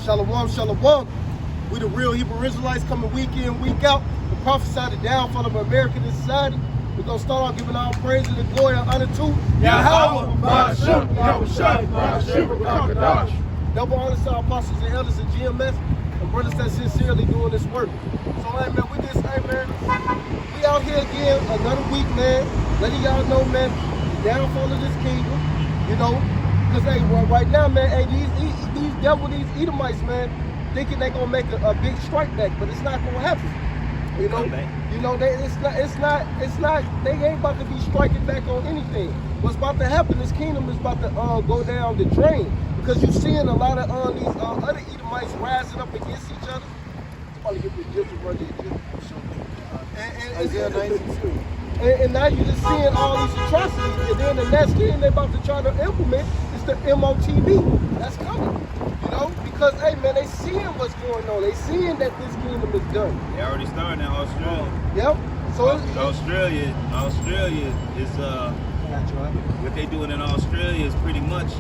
Shalom, shalom. We the real Hebrew Israelites coming week in, week out to prophesy the downfall of American society. We're going to start off giving all praise and the glory and honor to Yahweh, Ba'ashem, Yahushai, Ba'ashem, B'Kakadash. Double honor to our apostles and elders and GMS and brothers that sincerely doing this work. So, hey, man, we out here again, another week, man. Letting y'all know, man, the downfall of this kingdom, you know. Because, hey, right now, man, hey, these Edomites, man, thinking they going to make a big strike back, but it's not going to happen. You know, they ain't about to be striking back on anything. What's about to happen, this kingdom is about to go down the drain. Because you're seeing a lot of these other Edomites rising up against each other. Somebody get the Egyptian brother. Isaiah 92. And now you're just seeing all these atrocities. And then the next thing they're about to try to implement is the MOTB. That's coming. You know? Because, hey, man, they seeing what's going on. They seeing that this kingdom is done. They already started in Australia. Yep. So Australia is what they doing in Australia is pretty much,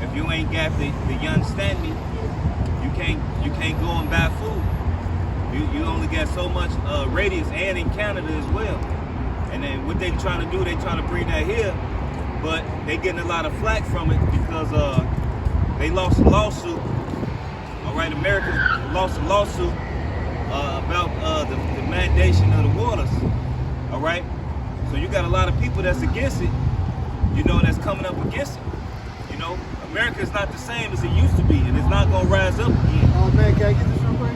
if you ain't got the you understand me, you can't go and buy food. You only got so much radius, and in Canada as well. And then what they trying to do, they trying to bring that here, but they getting a lot of flack from it because they lost a lawsuit. All right, America lost a lawsuit about the mandation of the waters. All right, so you got a lot of people that's against it, you know, that's coming up against it. You know, America is not the same as it used to be, and it's not gonna rise up again. Oh man, can I get this real quick?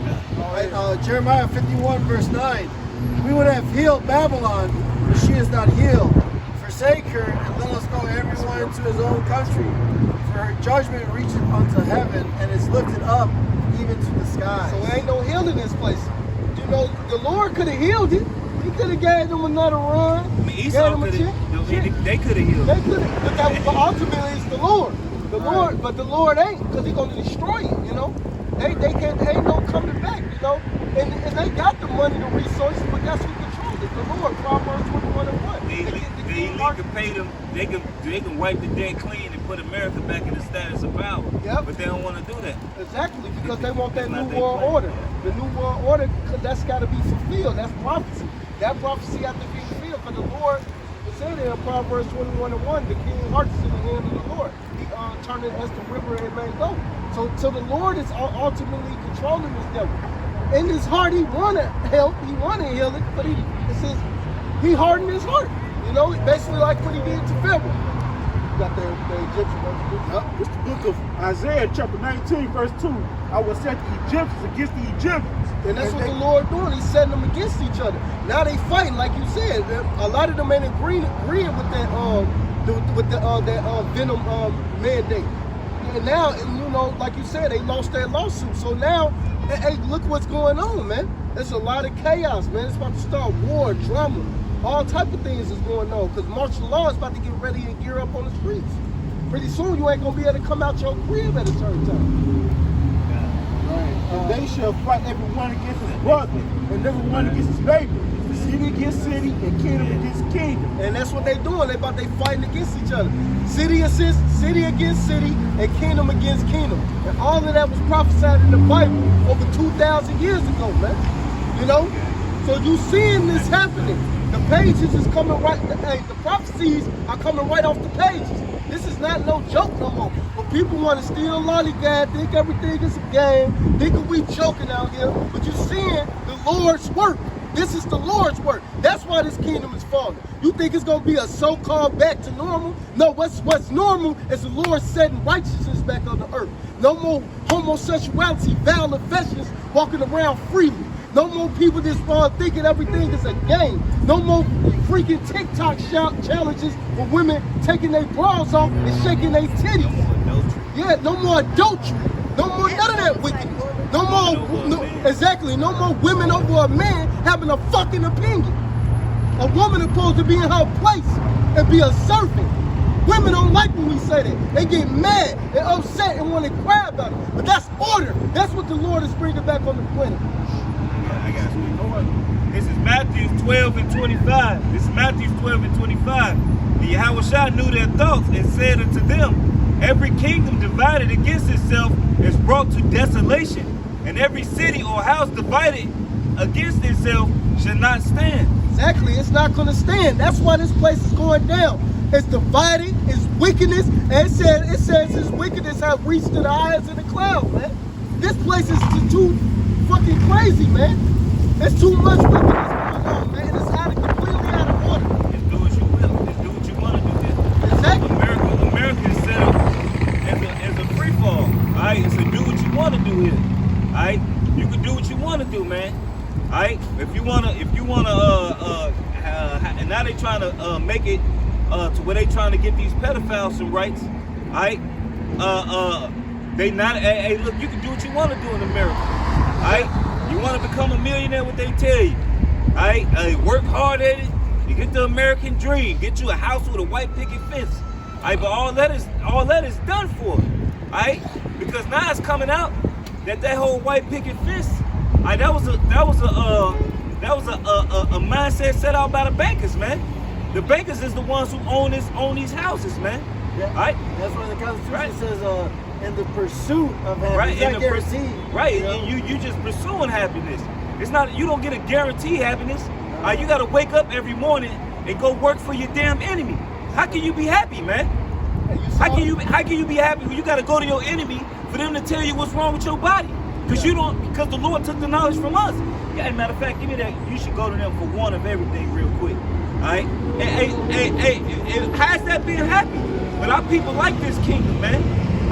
Jeremiah 51 verse 9. We would have healed Babylon, but she is not healed. Forsake her and let us go everyone into his own country. For her judgment reaches unto heaven and is lifted up even to the sky. So there ain't no healing in this place. You know, the Lord could have healed it. He could have gave them another run. I mean, Esau could have. They could have healed. They could have, but ultimately it's the Lord. Lord, but the Lord ain't, because He's gonna destroy it. You know, they ain't no coming back. You know, and they got the money, the resources, but that's who controls it. The Lord. Proverbs 21:1. The elite can pay them. They can wipe the debt clean and put America back in the status of power. Yep. But they don't want to do that. Exactly, because they want that new world order. The new world order, that's got to be fulfilled. That's prophecy. That prophecy has to be fulfilled. Because the Lord said in Proverbs 21:1, the king's heart is in the hand of the Lord. He turned it as the river it may go. So the Lord is ultimately controlling this devil. In his heart, he want to help, he want to heal it, but it says he hardened his heart. You know, basically like what he did to Pharaoh. You got the Egyptian verse. It's the book of Isaiah chapter 19 verse 2. I will set the Egyptians against the Egyptians. And that's what the Lord doing. He's setting them against each other. Now they fighting, like you said. A lot of them ain't agreeing with that Venom mandate. And now, you know, like you said, they lost that lawsuit. So now, hey, look what's going on, man. There's a lot of chaos, man. It's about to start war, drama, all type of things is going on. Because martial law is about to get ready and gear up on the streets. Pretty soon, you ain't gonna be able to come out your crib at a certain time. And they shall fight everyone against his brother, and everyone against his neighbor. City against city, and kingdom against kingdom. And that's what they doing. They fighting against each other. City against city, and kingdom against kingdom. And all of that was prophesied in the Bible over 2,000 years ago, man. You know? So you seeing this happening. The pages is coming right, the prophecies are coming right off the pages. This is not no joke no more. But people want to steal lollygag, think everything is a game, think we joking out here. But you're seeing the Lord's work. This is the Lord's work. That's why this kingdom is falling. You think it's going to be a so-called back to normal? No, what's normal is the Lord setting righteousness back on the earth. No more homosexuality, vile affections walking around freely. No more people just thinking everything is a game. No more freaking TikTok challenges with women taking their bras off and shaking their titties. Yeah, no more adultery. No more none of that wickedness. No more women over a man having a fucking opinion. A woman is supposed to be in her place and be a servant. Women don't like when we say that. They get mad and upset and want to cry about it. But that's order. That's what the Lord is bringing back on the planet. I got you. This is Matthew 12 and 25. This is Matthew 12 and 25. And Yahushua knew their thoughts and said unto them, Every kingdom divided against itself is brought to desolation, and every city or house divided against itself should not stand. Exactly, it's not going to stand. That's why this place is going down. It's divided, it's wickedness, and it says his wickedness have reached to the eyes of the cloud, man. This place is too fucking crazy, man. There's too much wickedness going on, man. It's completely out of order. Just do what you will. Just do what you want to do. Exactly. America is set up as a free fall. All right, so do what you want to do here. All right, you can do what you want to do, man. All right, if you wanna, and now they trying to make it to where they trying to get these pedophiles some rights. All right, they not. Hey, look, you can do what you want to do in America. All right, you want to become a millionaire? What they tell you? All right, work hard at it. You get the American dream. Get you a house with a white picket fence. All right, but all that is done for. All right, because now it's coming out that whole white picket fence. All right, that was a mindset set out by the bankers, man. The bankers is the ones who own these houses, man. Yeah. Right? That's why the Constitution says in the pursuit of happiness. Right, It's not guaranteed. Right, you know? and you just pursuing happiness. It's not, you don't get a guaranteed happiness. You gotta wake up every morning and go work for your damn enemy. How can you be happy, man? How can you be happy when you gotta go to your enemy for them to tell you what's wrong with your body? Because because the Lord took the knowledge from us. Yeah, as a matter of fact, give me that. You should go to them for one of everything real quick. Alright? Hey, how's that being happy? But our people like this kingdom, man.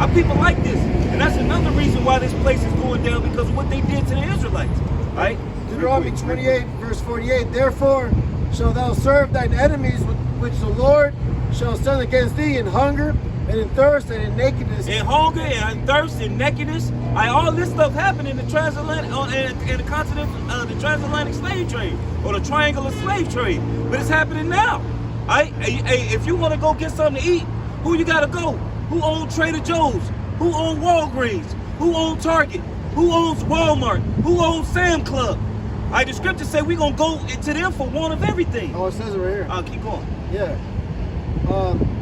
Our people like this. And that's another reason why this place is going down, because of what they did to the Israelites. Alright? Deuteronomy 28, verse 48. Therefore shalt thou serve thine enemies, which the Lord shall send against thee in hunger, and in thirst, and in nakedness. In hunger, and in thirst, and nakedness. All this stuff happened in the transatlantic, in the continent, the transatlantic slave trade, or the triangular slave trade. But it's happening now. If you want to go get something to eat, who you gotta go? Who owns Trader Joe's? Who owns Walgreens? Who owns Target? Who owns Walmart? Who owns Sam Club? The scriptures say we're gonna go to them for one of everything. Oh, it says it right here. I'll keep going. Yeah.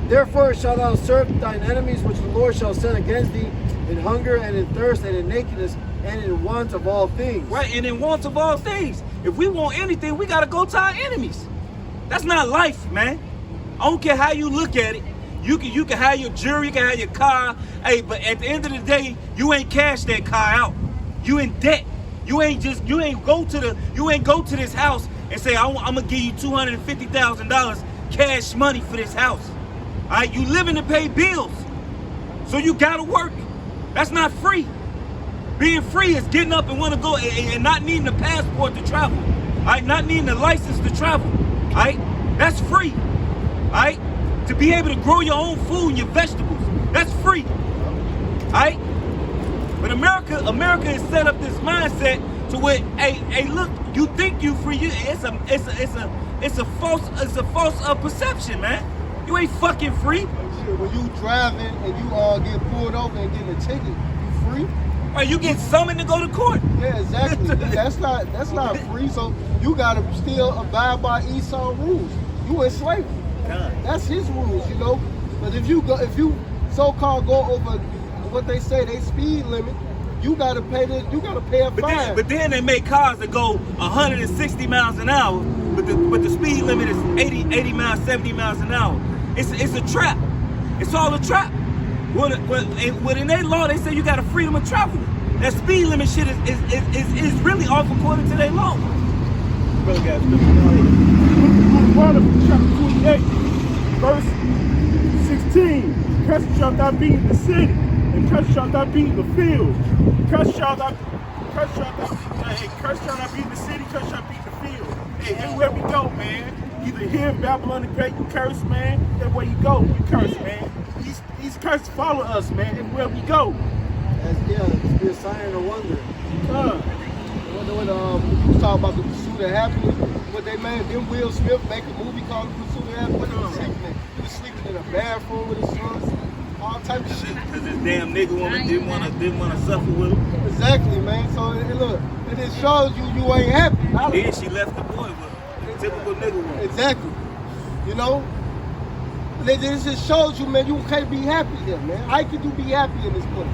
Therefore shalt thou serve thine enemies, which the Lord shall send against thee, in hunger, and in thirst, and in nakedness, and in want of all things. Right, and in want of all things. If we want anything, we gotta go to our enemies. That's not life, man. I don't care how you look at it. You can have your jewelry, you can have your car. Hey, but at the end of the day, you ain't cash that car out. You in debt. You ain't go to this house and say, I'm gonna give you $250,000 cash money for this house. All right, you living to pay bills, so you gotta work. That's not free. Being free is getting up and want to go and not needing a passport to travel. All right, not needing a license to travel. All right, that's free. All right, to be able to grow your own food and your vegetables, that's free. All right, but America has set up this mindset to where, hey, look, you think you free? It's a false perception, man. You ain't fucking free. When you driving and you get pulled over and getting a ticket, you free? Right, you get summoned to go to court. Yeah, exactly. that's not free. So you gotta still abide by Esau rules. You in slavery. That's his rules, you know. But if you so-called go over what they say they speed limit, you gotta pay a fine. But then they make cars that go 160 miles an hour, but the speed limit is 80 miles, 70 miles an hour. It's a trap. It's all a trap. Well, in their law, they say you got a freedom of travel. That speed limit shit is really off according to their law. Brother guys, Chronicles chapter 28, verse 16. Cursed shalt thou be in the city, and cursed shalt thou be in the field. Cursed shalt thou be in the city, cursed shalt be in the field. Hey, everywhere we go, man. Either here in Babylon the Great, you curse, man. Everywhere you go, you curse, man. These curses follow us, man. Everywhere we go. It's be a sign and a wonder. When you talk about the pursuit of happiness, what they made, then Will Smith make a movie called The Pursuit of Happiness. He was sleeping in a bathroom with his sons, all type of shit. Because this damn nigga woman didn't want to suffer with him. Exactly, man. So look, it just shows you ain't happy. Then she left the boy with him. Typical nigga woman. Exactly. You know, This just shows you, man, you can't be happy here, man. How could you be happy in this place?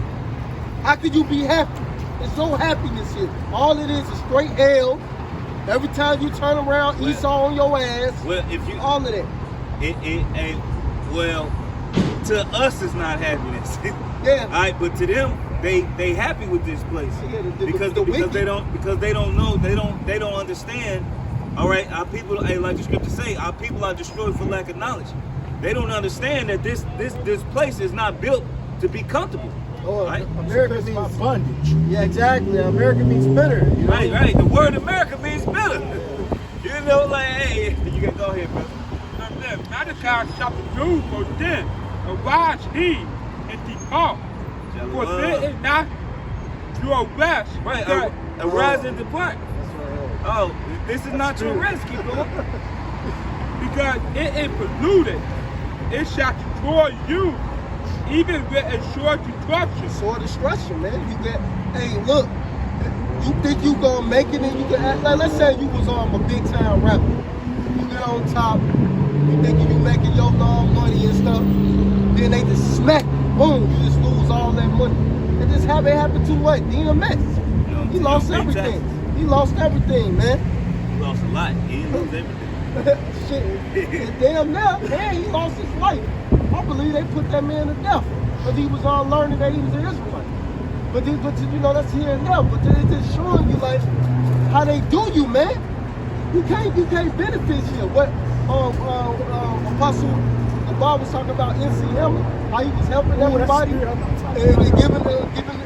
How could you be happy? There's no happiness here. All it is straight hell. Every time you turn around, Esau on your ass. Well, if you all of that. Well, to us it's not happiness. Yeah. All right, but to them, they happy with this place because they don't know, they don't understand. All right, our people, like the scripture say, our people are destroyed for lack of knowledge. They don't understand that this place is not built to be comfortable. Oh, right? America means bondage. Yeah, exactly. America means bitter. You know? Right. The word America means bitter. You know, like, hey, you can go ahead, brother. Malachi chapter 2 verse 10. Arise thee and depart, for this is not your rest. Right, arise and depart. Oh, this is not your rest, keep going. Because it is polluted. It shall destroy you, even with a sure destruction. Sure destruction, man. You get, hey, look, you think you gonna make it and you can act like, let's say you was on a big time rapper. You get on top, you think you be making your long money and stuff, then they just smack you, boom, you just lose all that money. It just happened to what? DMX. He lost everything. He lost everything, man. He lost a lot. He didn't lose everything. Shit. And damn now, man, he lost his life. I believe they put that man to death because he was on learning that he was an Israelite. But you know, that's here and there. But it's just showing you like how they do you, man. You can't benefit here. What Apostle the Bible was talking about NCM, how he was helping everybody and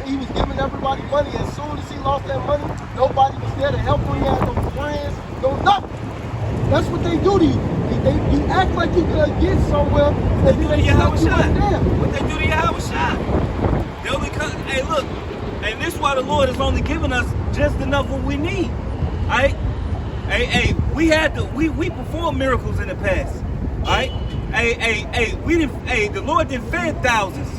he was giving everybody money. As soon as he lost that money, nobody was there to help him. He had no friends, no nothing. That's what they do to you. You act like you could get somewhere and then they shut you down. What they do to Yahweh Shai? They'll become, hey, look, and this is why the Lord has only given us just enough what we need. All right? Hey, we performed miracles in the past. All right? Hey, the Lord did fed thousands.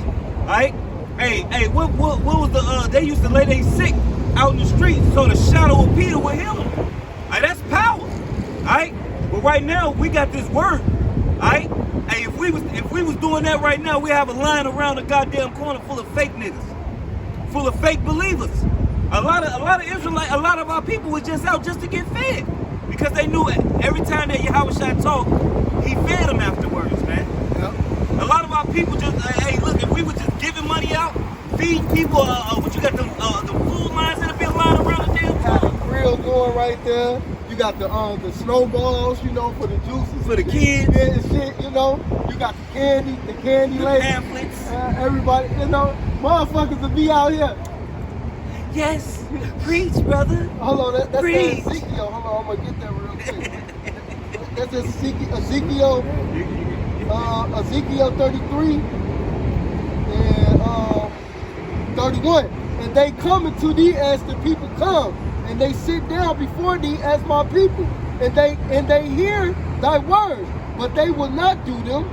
All right? Hey, what was the they used to lay their sick out in the street so the shadow of Peter would heal them. All right, that's power. All right? But right now we got this word. All right? Hey, if we was doing that right now, we have a line around the goddamn corner full of fake niggas, full of fake believers. A lot of Israelites, a lot of our people was just out just to get fed because they knew it. Every time that Yahweh Shai talked, he fed them afterwards, man. Yep. A lot of our people just, hey, look, if we were just giving money out, feeding people, what you got the food lines in the big line around the damn corner. The grill going right there. You got the snowballs, you know, for the juices, for the kids, and shit, you know. You got the candy lady, pamphlets. Everybody, you know, motherfuckers will be out here. Yes, preach, brother. Hold on, that's preach. Ezekiel. Hold on, I'm gonna get that real quick. That's Ezekiel 33 and 31. And they come to thee as the people come. And they sit down before thee as my people, and they hear thy words, but they will not do them.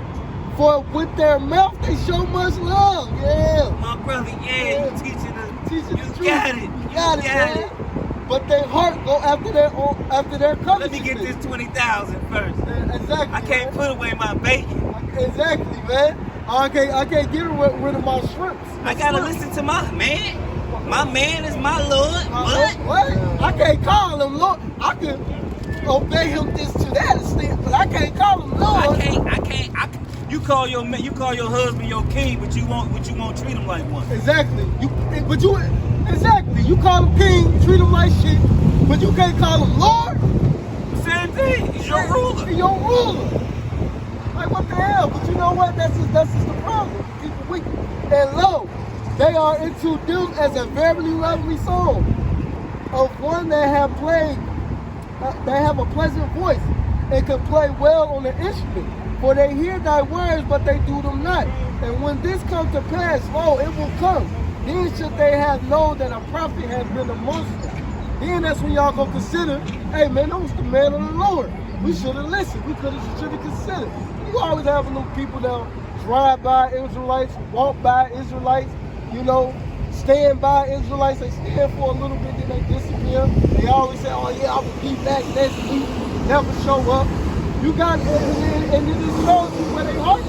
For with their mouth they show much love. Yeah, my brother. Yeah, you teaching the truth. Got it. You got it. But their heart go after their covetousness. Let me get this 20,000 first. Exactly. I can't put away my bacon. Exactly, man. I can't get rid of my shrimps. I gotta listen to my man. My man is my Lord. What? I can't call him Lord. I can obey him this to that extent, but I can't call him Lord. I can't. You call your husband your king, but you won't treat him like one. Exactly. You call him king, treat him like shit, but you can't call him Lord. Same thing. He's your ruler. He's your ruler. Like what the hell? But you know what? That's just the problem. People wicked. And lo, they are into them as a very lovely song of one that have a pleasant voice and can play well on the instrument. For they hear thy words, but they do them not. And when this comes to pass, lo, it will come. Then should they have known that a prophet has been amongst them. Then that's when y'all gonna consider, hey man, that was the man of the Lord. We should have listened. We should have considered. You always have little people that drive by Israelites, walk by Israelites, you know, stand by Israelites. They stand for a little bit, then they disappear. They always say, oh yeah, I will be back next week. Never show up. You got, and it just shows you where they are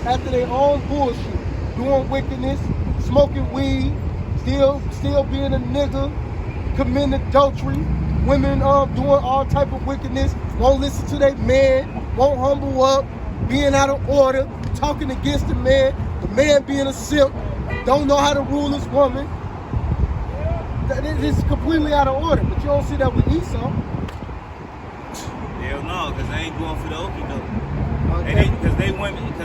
after their own bullshit, doing wickedness, smoking weed, still being a nigga, committing adultery, women doing all type of wickedness, won't listen to their man, won't humble up, being out of order, talking against the man being a simp, don't know how to rule his woman. It's completely out of order, but you don't see that with Esau. Hell no, because they ain't going for the okie doke. Because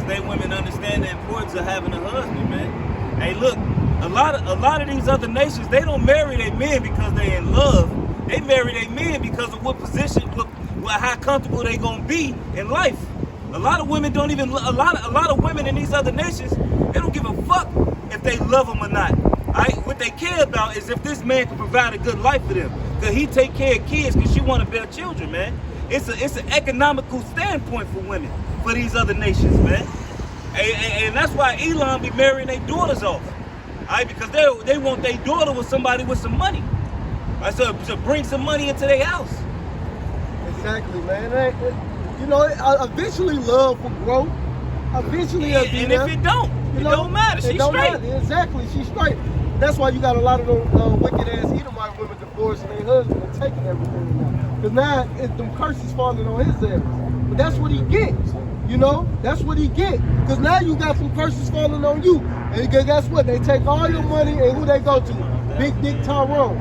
they women understand the importance of having a husband, man. Hey, look, a lot of these other nations, they don't marry their men because they in love. They marry their men because of what position, how comfortable they gonna be in life. A lot of women don't even. A lot of women in these other nations, they don't give a fuck if they love them or not. What they care about is if this man can provide a good life for them. Cause he take care of kids because she want to bear children, man. It's an economical standpoint for women, for these other nations, man. And that's why Elon be marrying their daughters off. Because they want their daughter with somebody with some money. So to bring some money into their house. Exactly, man. You know, eventually love will grow. Eventually it'll be and there. if it don't, it don't matter. She's straight. Exactly, she's straight. That's why you got a lot of those wicked ass Edomite women divorcing their husband and taking everything now. Because now them curses falling on his ass. But that's what he gets. You know, that's what he get. Because now you got some curses falling on you. And guess what? They take all your money and who they go to? Big Dick Tyrone.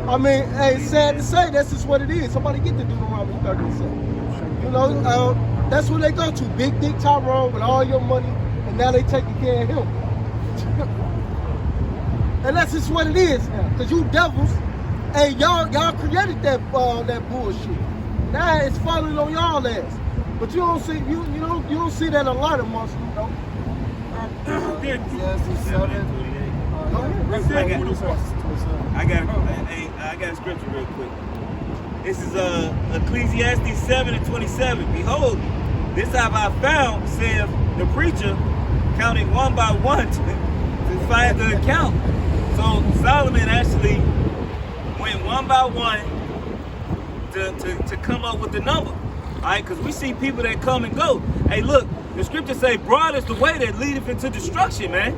I mean, hey, it's sad to say, that's just what it is. Somebody get the Deuteronomy 37. You know, that's who they go to. Big Dick Tyrone with all your money, and now they taking care of him. And that's just what it is now. Because you devils, hey, y'all created that bullshit. Now it's falling on y'all ass. But you don't see you don't see that a lot amongst them though. I got a scripture real quick. This is Ecclesiastes 7:27. Behold, this have I found, saith the preacher, counting one by one to find the account. So Solomon actually went one by one to come up with the number. Alright, because we see people that come and go. Hey, look, the scriptures say broad is the way that leadeth into destruction, man.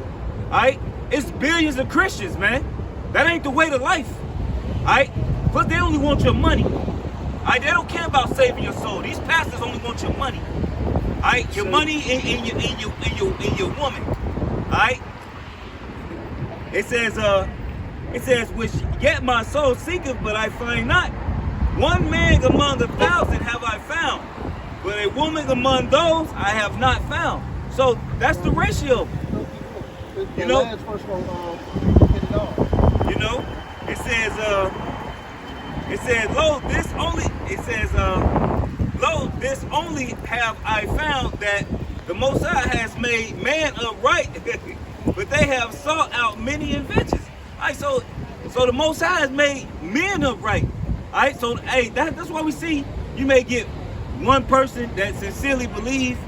Alright? It's billions of Christians, man. That ain't the way to life. Alright? Plus they only want your money. Alright, they don't care about saving your soul. These pastors only want your money. Alright, your money and your woman. Alright? It says, which yet my soul seeketh, but I find not. One man among 1,000 have I found, but a woman among those I have not found. So that's the ratio. You know, you know, it says, lo, this only have I found that the Most High has made man upright, but they have sought out many inventions. All right, so the Most High has made men upright. All right, so hey, that's why we see you may get one person that sincerely believes,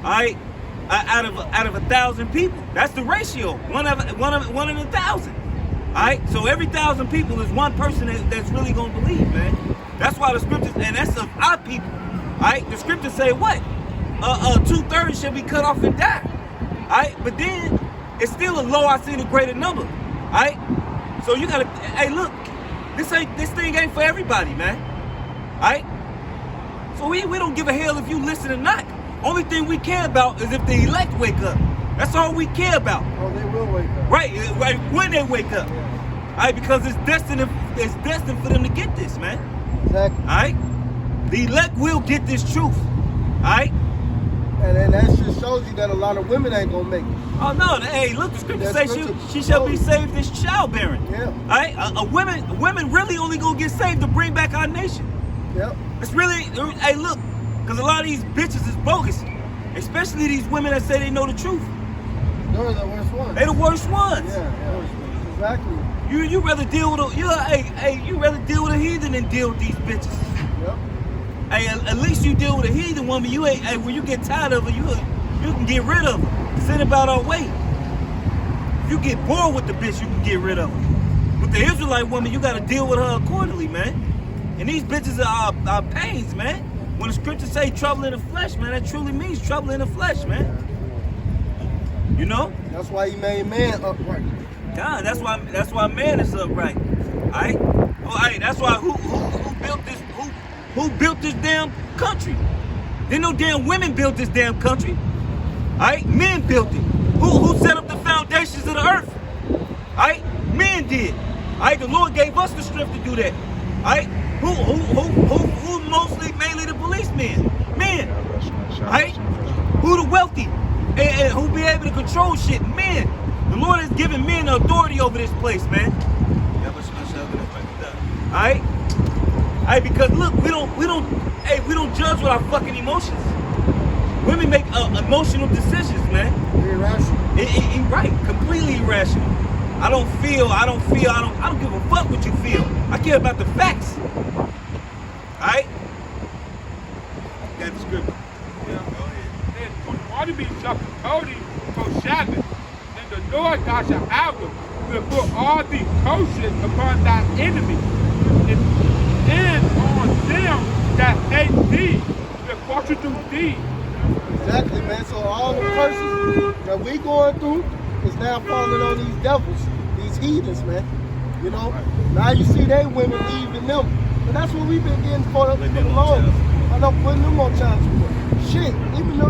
all right, out of 1,000 people. That's the ratio, one in 1,000. All right, so every 1,000 people is one person that's really gonna believe, man. That's why the scriptures, and that's of our people. All right, the scriptures say what? 2/3 shall be cut off and die. All right, but then it's still a low. I seen a greater number. All right, so you gotta. Hey, look. This thing ain't for everybody, man. Alright? So we don't give a hell if you listen or not. Only thing we care about is if the elect wake up. That's all we care about. Oh, they will wake up. Right, when they wake up. Alright, because it's destined for them to get this, man. Exactly. Alright? The elect will get this truth. Alright? And that just shows you that a lot of women ain't gonna make it. Oh no! Hey, look, the scripture says she shall be saved as childbearing. Yeah. All right, women really only gonna get saved to bring back our nation. Yep. It's really, hey, look, because a lot of these bitches is bogus, especially these women that say they know the truth. They're the worst ones. They the worst ones. Yeah. Exactly. You rather deal with you rather deal with a heathen than deal with these bitches. Yep. Hey, at least you deal with a heathen woman. You ain't. Hey, when you get tired of her, you can get rid of her. Send about our way. If you get bored with the bitch, you can get rid of her. With the Israelite woman, you got to deal with her accordingly, man. And these bitches are our pains, man. When the scriptures say trouble in the flesh, man, that truly means trouble in the flesh, man. You know? That's why he made man upright. God, that's why man is upright. Alright? Oh, alright, that's why who built this damn country? Then no damn women built this damn country. Alright? Men built it. Who set up the foundations of the earth? Alright? Men did. Alright, the Lord gave us the strength to do that. Alright? Who mostly mainly the policemen? Men. Alright? Who the wealthy? And who be able to control shit? Men. The Lord has given men the authority over this place, man. Alright? Alright, because look, we don't judge with our fucking emotions. Women make emotional decisions, man. You're irrational. Right, completely irrational. I don't give a fuck what you feel. I care about the facts. Alright? Got the script. Yeah, go ahead. And want to be Cody for Shabbat, and the Lord God shall have will put all these curses upon thy enemy, and on them that hate thee, will force to do thee. Exactly, man. So all the curses that we going through is now falling on these devils, these heathens, man. You know? Now you see they women leaving them. And that's what we've been getting for the longest. I know, putting them on child support. Shit, even the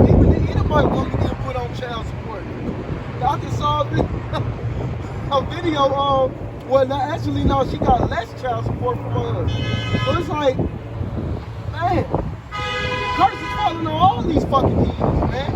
Edomite woman getting put on child support. Y'all just saw a video well, actually, no, she got less child support from us. So it's like, man, curses falling on all these fucking heathens, man.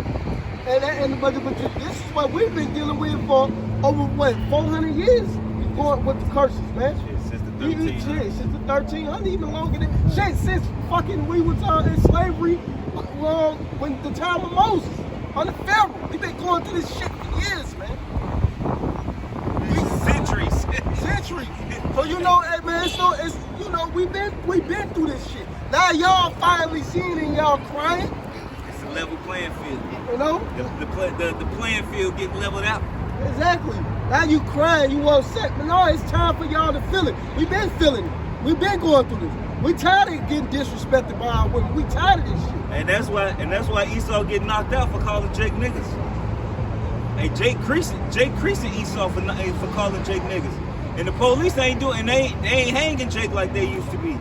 But this is what we've been dealing with for over, 400 years? Going with the curses, man. Since the 1300s. Since the 1300s, even longer than shit. Since fucking we was in slavery, when the time of Moses, under Pharaoh, we been going through this shit for years, man. Centuries. Centuries. So you know, hey, man, it's you know, we been through this shit. Now y'all finally seeing it and y'all crying. It's a level playing field. You know? The playing field getting leveled out. Exactly. Now you crying, you upset. But no, it's time for y'all to feel it. We've been feeling it. We've been going through this. We tired of getting disrespected by our women. We tired of this shit. And that's why Esau get knocked out for calling Jake niggas. Hey, Jake creasing Esau for calling Jake niggas. And the police ain't doing, and they ain't hanging Jake like they used to be.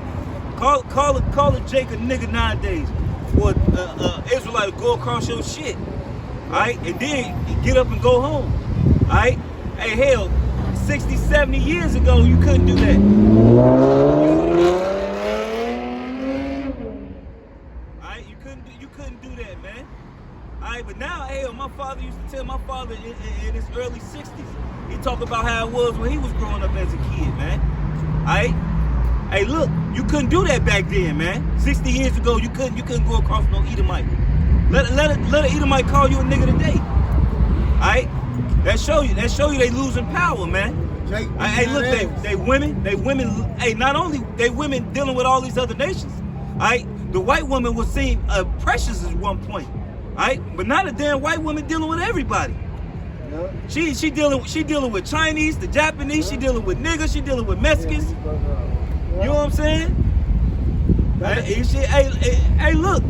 Calling Jake a nigga nowadays. For Israelite to go across your shit. Alright? And then get up and go home. Alright? Hey, hell, 60, 70 years ago, you couldn't do that. Alright? You couldn't do that, man. Alright, but now, hell, my father used to tell my father in his early 60s. He talked about how it was when he was growing up as a kid, man. Alright? Hey, look, you couldn't do that back then, man. 60 years ago, you couldn't go across no Edomite. Let an Edomite call you a nigga today. Alright? That show you they losing power, man. Jake, hey, look, they women, hey, not only they women dealing with all these other nations. Alright? The white woman was seen precious at one point. Alright? But now the damn white woman dealing with everybody. Yeah. She dealing with Chinese, the Japanese, she dealing with niggas, she dealing with Mexicans. You know what I'm saying? Hey, look,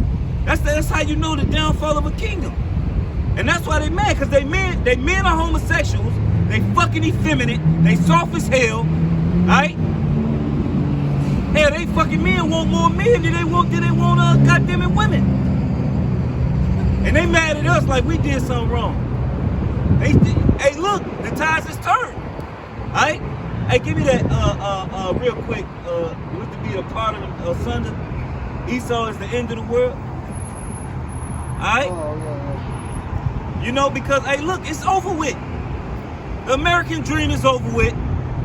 that's how you know the downfall of a kingdom. And that's why they mad, because they men are homosexuals, they fucking effeminate, they soft as hell, right? Hell, they fucking men want more men than they want goddamn it women. And they mad at us like we did something wrong. Hey, look, the tides is turned. Alright? Hey, give me that real quick. With to be a part of Sunday. Esau is the end of the world. Alright? Oh, yeah. You know, because hey, look, it's over with. The American dream is over with.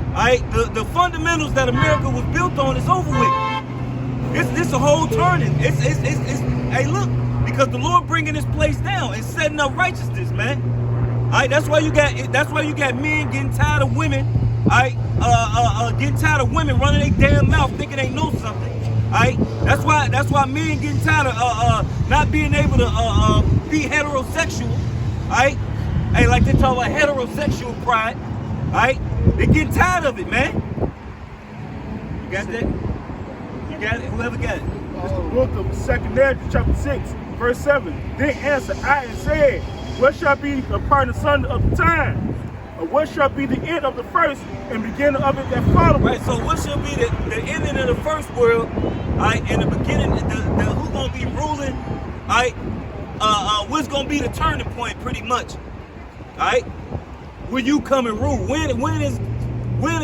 Alright? The fundamentals that America was built on is over with. It's a whole turning. It's hey, look, because the Lord bringing this place down and setting up righteousness, man. Alright, that's why you got men getting tired of women. Alright, getting tired of women running their damn mouth thinking they know something. Alright, that's why men getting tired of not being able to be heterosexual. Alright, hey, like they talk about heterosexual pride. Alright, they getting tired of it, man. You got that? You got it? Whoever got it? It's the book of 2 Ezra, chapter 6, verse 7. Then answered I and said, what shall be the part asunder of the time? Or what shall be the end of the first and beginning of it that follows? Right, so what should be the ending of the first world, all right, and the beginning, who's going to be ruling, all right, what's going to be the turning point pretty much, all right? Will you come and rule?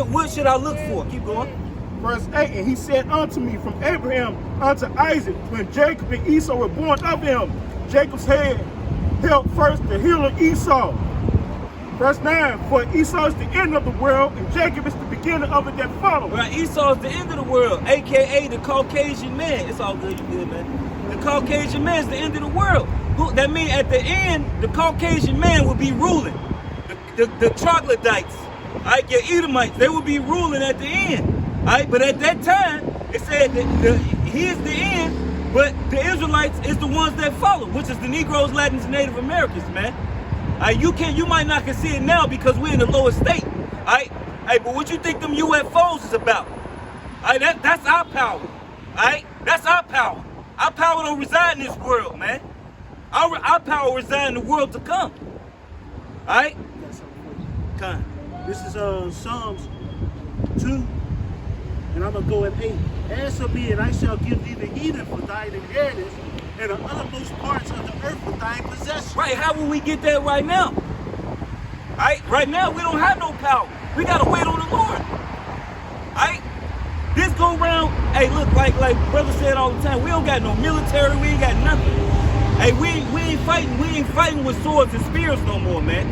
What should I look for? Keep going. Verse 8, and he said unto me, from Abraham unto Isaac, when Jacob and Esau were born of him, Jacob's head held first the heel of Esau. Verse 9, for Esau is the end of the world, and Jacob is the beginning of it that follows. Right, Esau is the end of the world, a.k.a. the Caucasian man. It's all good, you good, man. The Caucasian man is the end of the world. That means at the end, the Caucasian man will be ruling. The troglodytes, all right, your Edomites, they will be ruling at the end. All right, but at that time, it said that he is the end, but the Israelites is the ones that follow, which is the Negroes, Latins, and Native Americans, man. All right, you might not can see it now because we're in the lower state. All right, but what you think them UFOs is about? All right, that's our power. All right, that's our power. Our power don't reside in this world, man. Our power resides in the world to come. All right, come. This is Psalms 2. And I'm going to go at 8. Answer me, and I shall give thee the heathen for thine inheritance, and the uttermost parts of the earth for thine possession. Right, how will we get that right now? All right, right now we don't have no power. We got to wait on the Lord. All right, this go round, hey, look, like brother said all the time, we don't got no military, we ain't got nothing. Hey, we ain't fighting with swords and spears no more, man.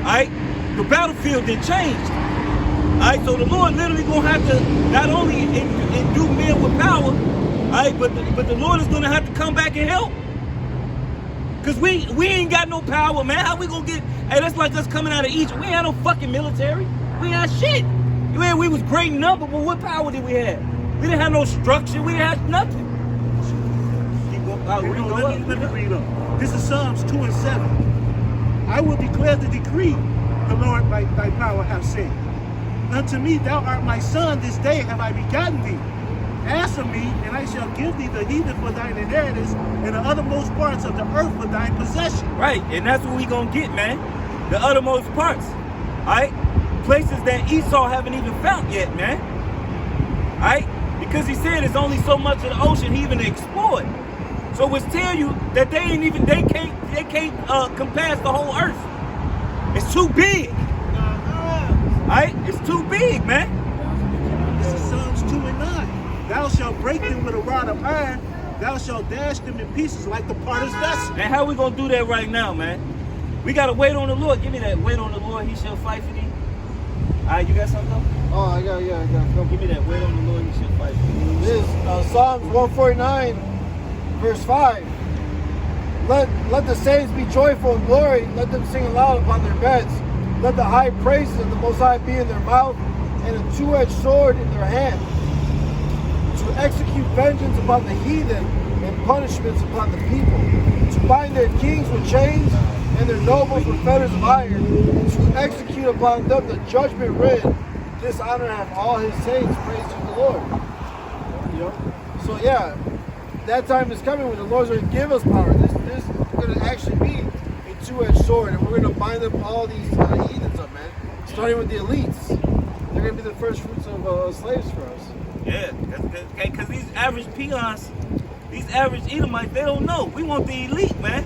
All right, the battlefield did change. All right, so the Lord literally gonna have to not only endue men with power, all right, but the Lord is gonna have to come back and help. Cause we ain't got no power, man. How we gonna get? Hey, that's like us coming out of Egypt. We ain't had no fucking military. We ain't had shit. We was great in number, but what power did we have? We didn't have no structure. We didn't have nothing. Keep going. Let me read up. This is Psalms 2 and 7. I will declare the decree the Lord thy power hath said. Unto me thou art my son, this day have I begotten thee. Answer me, and I shall give thee the heathen for thine inheritance, and the uttermost parts of the earth for thine possession. Right, and that's what we gonna get, man. The uttermost parts, all right? Places that Esau haven't even found yet, man. All right, because he said there's only so much of the ocean he even explored. So it's tell you that they can't compass the whole earth. It's too big. Alright, it's too big, man. This is Psalms 2 and 9. Thou shalt break them with a rod of iron, thou shalt dash them in pieces like the potter's vessel. And how we gonna do that right now, man? We gotta wait on the Lord. Give me that. Wait on the Lord, he shall fight for thee. Alright, you got something? Oh, I got. Come. Give me that. Wait on the Lord, he shall fight for thee. This is Psalms 149, verse 5. Let the saints be joyful in glory. Let them sing aloud upon their beds. Let the high praises of the Most High be in their mouth, and a two-edged sword in their hand, to execute vengeance upon the heathen and punishments upon the people, to bind their kings with chains and their nobles with fetters of iron, to execute upon them the judgment written. This honor have all his saints. Praise to the Lord. So yeah, that time is coming when the Lord's going to give us power. This is going to actually be a two-edged sword, and we're going to bind up all these heathens up, man. Starting with the elites. They're going to be the first fruits of slaves for us. Yeah, because these average peons, these average Edomites, they don't know. We want the elite, man.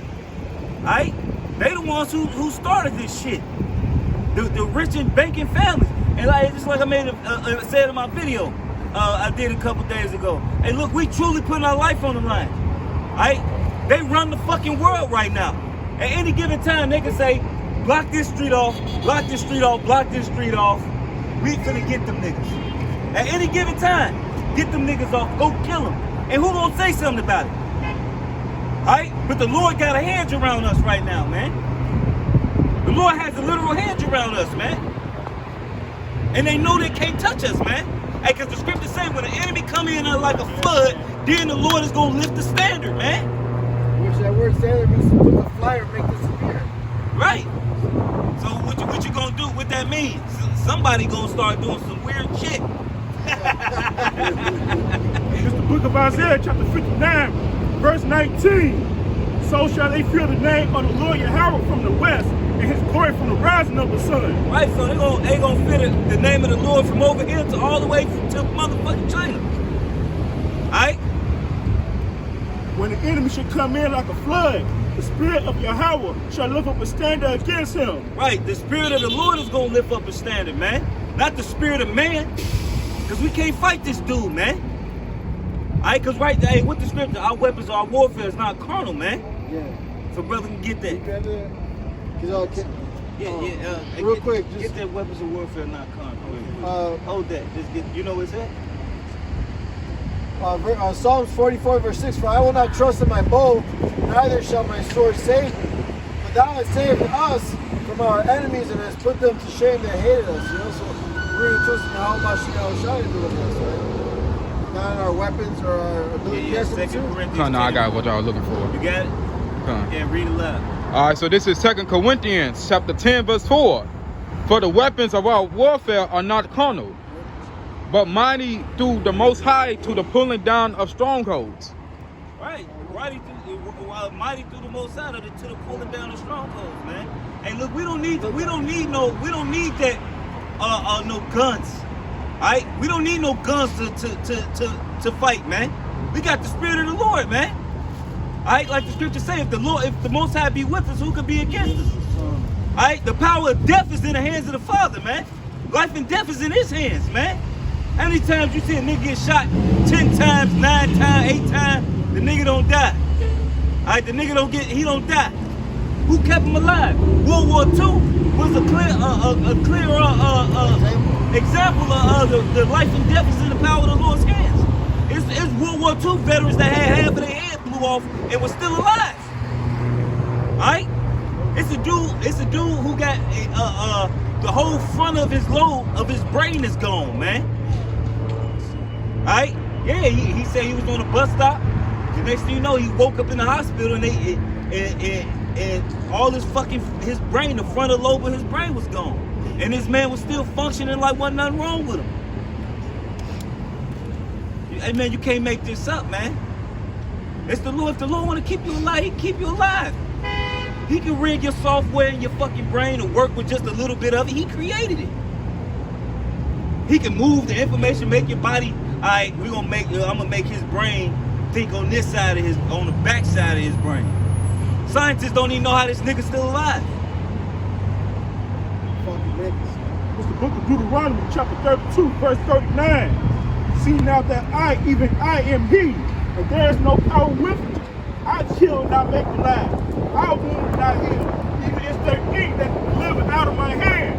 Alright? They the ones who started this shit. The rich and banking families. And just like I said in my video I did a couple days ago. Hey, look, we truly putting our life on the line. Alright? They run the fucking world right now. At any given time, they can say, block this street off, block this street off, block this street off. We finna get them niggas. At any given time, get them niggas off, go kill them. And who gonna say something about it? Alright? But the Lord got a hand around us right now, man. The Lord has a literal hand around us, man. And they know they can't touch us, man. Hey, because the scriptures say when the enemy come in like a flood, then the Lord is gonna lift the standard, man. Which that word standard means to put the flyer, make disappear. Right. So what you gonna do? What that means? Somebody gonna start doing some weird shit. Mr. Book of Isaiah, chapter 59, verse 19. So shall they fear the name of the Lord Yahweh from the west, and his glory from the rising of the sun. Right, so they gonna fit the name of the Lord from over here to all the way to motherfucking China. Alright? When the enemy should come in like a flood, the spirit of Yahweh shall lift up a standard against him. Right, the spirit of the Lord is gonna lift up a standard, man. Not the spirit of man. Because we can't fight this dude, man. Alright, because hey, with the scripture, our weapons, our warfare is not carnal, man. Yeah. So brother can get that. Real quick, Get that weapons of warfare not carnal. Hold that. Just get, you know what's that? Psalms 44 verse 6, for I will not trust in my bow, neither shall my sword save me. But thou hast saved us from our enemies and hast put them to shame that hated us. You know, so we're going to trust in how much Shai to deliver us, right? Not in our weapons or our ability. Yeah, 2 Corinthians. No, I got what y'all looking for. You got it? Yeah, read it loud. All right, so this is 2 Corinthians chapter 10, verse 4. For the weapons of our warfare are not carnal, but mighty through the Most High to the pulling down of strongholds. Right, mighty through the Most High to the pulling down of strongholds, man. Hey, look, we don't need that. No guns. All right, we don't need no guns to fight, man. We got the spirit of the Lord, man. All right, like the scripture say, if the Most High be with us, who could be against us? All right, the power of death is in the hands of the Father, man. Life and death is in His hands, man. How many times you see a nigga get shot 10 times, 9 times, 8 times, the nigga don't die? All right, the nigga don't die. Who kept him alive? World War II was a clear example of the life and death is in the power of the Lord's hands. It's World War II veterans that had half of their head blew off and was still alive. All right? It's a dude who got the whole front of his lobe of his brain is gone, man. All right? Yeah, he said he was on a bus stop. The next thing you know, he woke up in the hospital and all his brain, the frontal lobe of his brain was gone. And this man was still functioning like wasn't nothing wrong with him. Hey man, you can't make this up, man. It's the Lord. If the Lord want to keep you alive, He can keep you alive. He can rig your software in your fucking brain and work with just a little bit of it. He created it. He can move the information, make your body. All right, I'm gonna make his brain think on this side of on the back side of his brain. Scientists don't even know how this nigga's still alive. It's the book of Deuteronomy, chapter 32, verse 39. See now that I, even I am He, and there is no power with me. I kill and not make alive. I wound and not heal. Even if there be that deliver out of my hand.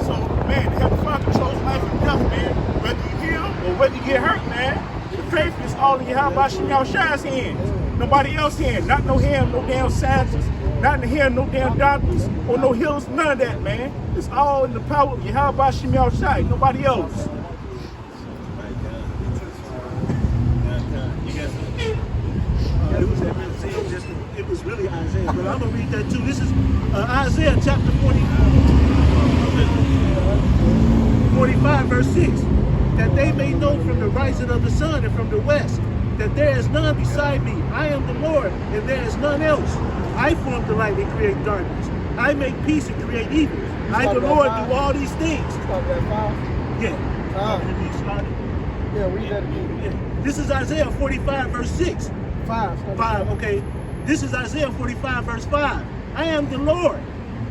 So, man, the Heavenly Father controls life and death, man. Whether you heal or whether you get hurt, man. The faith is all in Yahweh Shai's hands. Nobody else's hand. Not no hand, no damn scientists. Not in the hand, no damn doctors or no healers. None of that, man. It's all in the power of Yahweh Shai. Nobody else. It was really Isaiah, but I'm going to read that too. This is Isaiah chapter 45, verse 6. That they may know from the rising of the sun and from the west, that there is none beside me. I am the Lord, and there is none else. I form the light and create darkness. I make peace and create evil. I, the Lord, do all these things. Yeah. Yeah, read that again. Yeah. This is Isaiah 45, verse 6. 5, okay. This is Isaiah 45, verse 5. I am the Lord,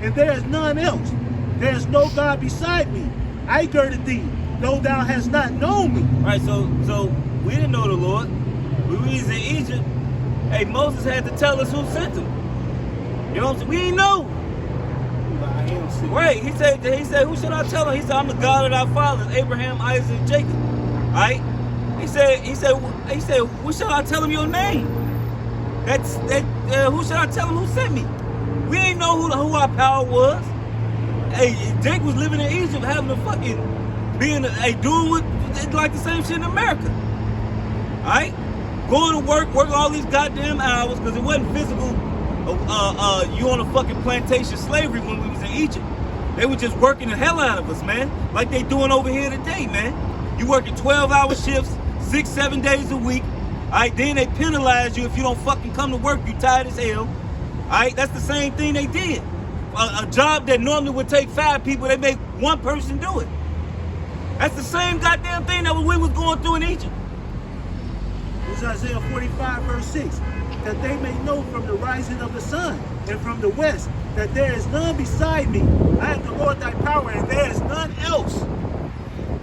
and there is none else. There is no God beside me. I girded thee, though thou hast not known me. Right, so we didn't know the Lord. We was in Egypt. Hey, Moses had to tell us who sent him. You know what I'm saying? We didn't know. Right, he said, who should I tell him? He said, I'm the God of thy fathers, Abraham, Isaac, and Jacob. All right? He said, who should I tell him your name? Who should I tell him who sent me? We ain't know who our power was. Hey, Jake was living in Egypt, having a fucking, doing like the same shit in America. All right? Going to work all these goddamn hours, because it wasn't physical, you on a fucking plantation slavery when we was in Egypt. They were just working the hell out of us, man. Like they doing over here today, man. You working 12-hour shifts, 6-7 days a week. All right, then they penalize you if you don't fucking come to work. You tired as hell. All right, that's the same thing they did. A job that normally would take 5 people, they make 1 person do it. That's the same goddamn thing that we was going through in Egypt. This is Isaiah 45, verse 6. That they may know from the rising of the sun and from the west that there is none beside me. I am the Lord thy power, and there is none else.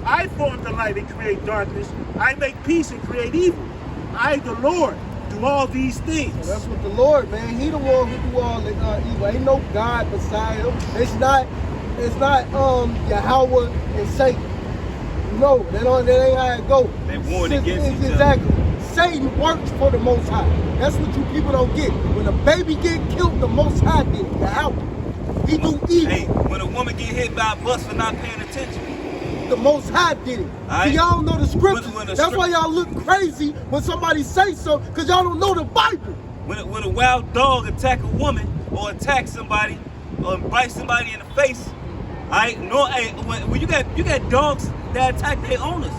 I form the light and create darkness. I make peace and create evil. I, the Lord, do all these things. That's what the Lord, man. He the one who do all the evil. Ain't no God beside him. It's not Yahweh and Satan. No, that ain't how it go. They warn against each other. Exactly. Satan works for the Most High. That's what you people don't get. When a baby get killed, the Most High did it. Yahweh. He do evil. Hey, when a woman get hit by a bus for not paying attention. The Most High did it. Right. See, y'all don't know the scriptures. That's why y'all look crazy when somebody say something, because y'all don't know the Bible. When a wild dog attack a woman or attack somebody or bite somebody in the face, alright, no, hey, when you got dogs that attack their owners.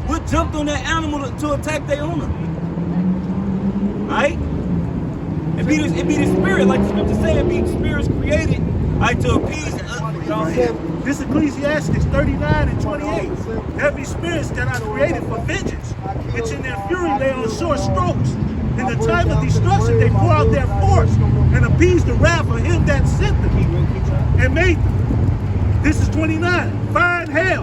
What jumped on that animal to attack their owner? Alright? It be the spirit, like the scripture say, it be spirits created, alright, to appease This Ecclesiastes 39 and 28. There be spirits that are created for vengeance, which in their fury lay on short strokes. In the time of destruction they pour out their force and appease the wrath of him that sent them and made them. This is 29. Fire and hail,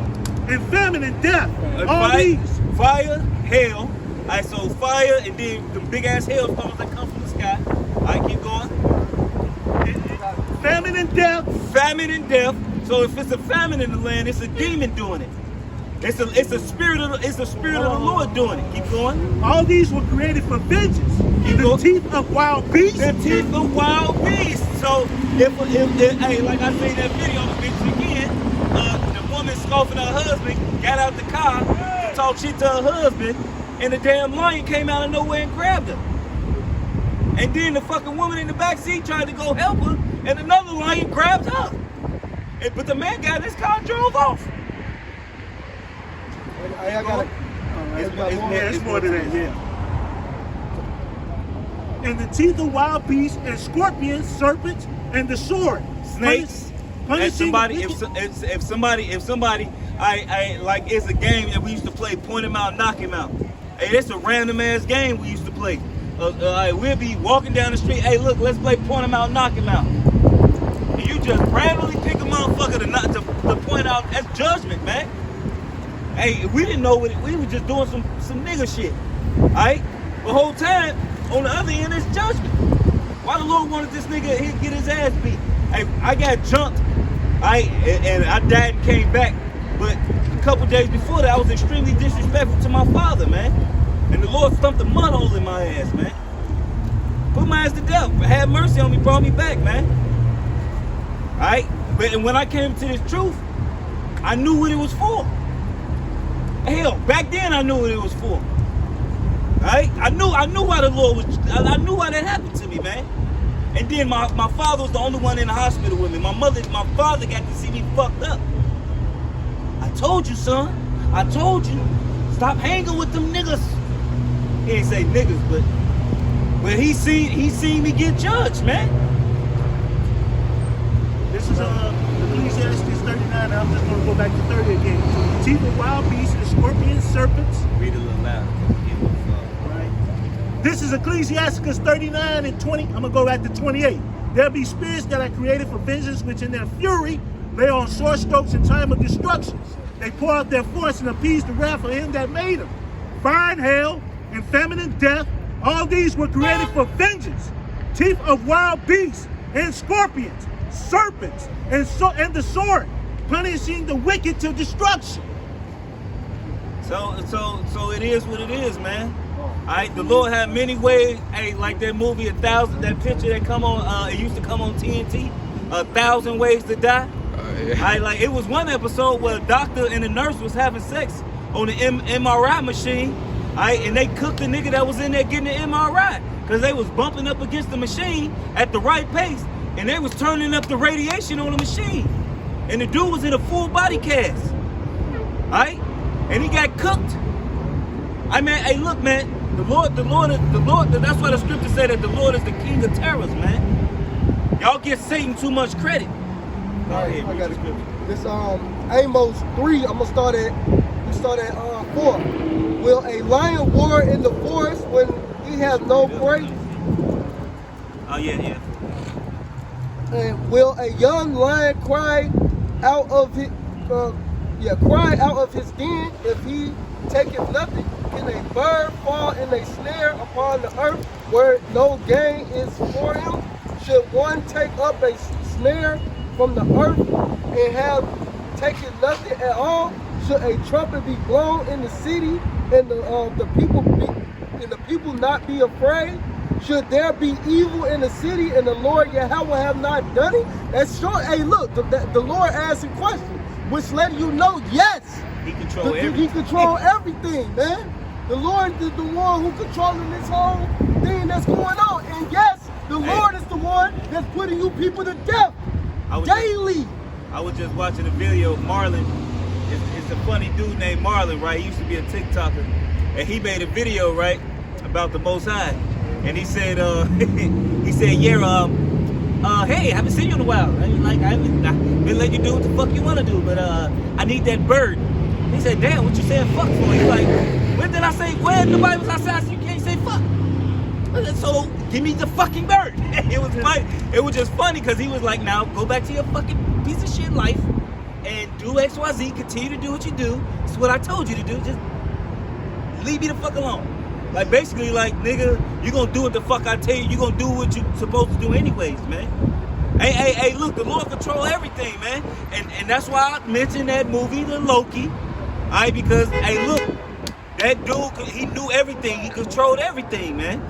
and famine and death. All these. Fire, hail. Alright, so fire and then the big ass hailstones that come from the sky. Alright, keep going. Famine and death. Famine and death. So if it's a famine in the land, it's a demon doing it. It's a spirit of the Lord doing it. Keep going. All these were created for vengeance. The teeth of wild beasts. The teeth of wild beasts. So if hey, like I say in that video, I'm gonna mention again, the woman scoffing her husband got out the car to talk shit to her husband, and the damn lion came out of nowhere and grabbed her. And then the fucking woman in the back seat tried to go help her, and another lion grabbed her. But the man got in his car and drove off. It's more than that, yeah. And the teeth of wild beasts and scorpions, serpents, and the sword. Snakes. And somebody, if somebody, I like it's a game that we used to play, point him out, knock him out. Hey, that's a random ass game we used to play. We'll be walking down the street. Hey, look, let's play point him out, knock him out. And you just randomly pick a motherfucker to point out. That's judgment, man. Hey, we didn't know what we were just doing some nigga shit. Alright? The whole time, on the other end, it's judgment. Why the Lord wanted this nigga to get his ass beat? Hey, I got jumped. And I died and came back. But a couple days before that, I was extremely disrespectful to my father, man. And the Lord stumped a mud hole in my ass, man. Put my ass to death. Had mercy on me, brought me back, man. Alright? But when I came to this truth, I knew what it was for. Hell, back then I knew what it was for. Alright? I knew why the Lord was, I knew why that happened to me, man. And then my father was the only one in the hospital with me. My father got to see me fucked up. I told you, son. I told you. Stop hanging with them niggas. He ain't say niggas, but he seen me get judged, man. This is Ecclesiastes 39. I'm just gonna go back to 30 again. Teeth of wild beasts and scorpions, serpents. Read a little loud. Right. This is Ecclesiastes 39 and 20. I'm gonna go back to 28. There be spirits that are created for vengeance, which in their fury lay on short strokes in time of destruction. They pour out their force and appease the wrath of him that made them. Fire and hail, and famine and death, all these were created for vengeance. Teeth of wild beasts and scorpions, serpents, and the sword, punishing the wicked to destruction. So it is what it is, man. Alright, the Lord had many ways. Hey, like that movie 1,000, that picture that come on, it used to come on TNT, 1,000 Ways to Die. Yeah. Like it was one episode where a doctor and a nurse was having sex on the MRI machine. And they cooked the nigga that was in there getting the MRI because they was bumping up against the machine at the right pace, and they was turning up the radiation on the machine. And the dude was in a full body cast. And he got cooked. I mean, hey, look, man. The Lord. That's why the scripture said that the Lord is the King of terrors, man. Y'all give Satan too much credit. All right, I got it. This Amos 3. I'm gonna start at 4. Will a lion roar in the forest when he has no prey? Oh yeah. And will a young lion cry out of his den if he taketh nothing? Can a bird fall in a snare upon the earth where no game is for him? Should one take up a snare from the earth and have taken nothing at all? Should a trumpet be blown in the city and the people not be afraid? Should there be evil in the city and the Lord Yahweh have not done it? That's short. Hey, look, the Lord asking questions, which let you know, yes, He controls everything. He control everything, man. The Lord is the one who controlling this whole thing that's going on. And yes, the Lord is the one that's putting you people to death daily. I was just watching a video of Marlon. It's a funny dude named Marlon, right? He used to be a TikToker. And he made a video, right, about the Most High. And he said, yeah, hey, I haven't seen you in a while. Like, I've been letting you do what the fuck you want to do, but I need that bird. He said, damn, what you saying fuck for? He's like, when did I say, where in the Bible I said you can't say fuck? So, give me the fucking bird. It was funny. It was just funny because he was like, now, go back to your fucking piece of shit life and do XYZ, continue to do what you do. It's what I told you to do. Just leave me the fuck alone. Like, basically, like, nigga, you gonna do what the fuck I tell you. You gonna do what you supposed to do anyways, man. Hey, look, the Lord control everything, man. And that's why I mentioned that movie, The Loki. All right, because, hey, look, that dude, he knew everything. He controlled everything, man.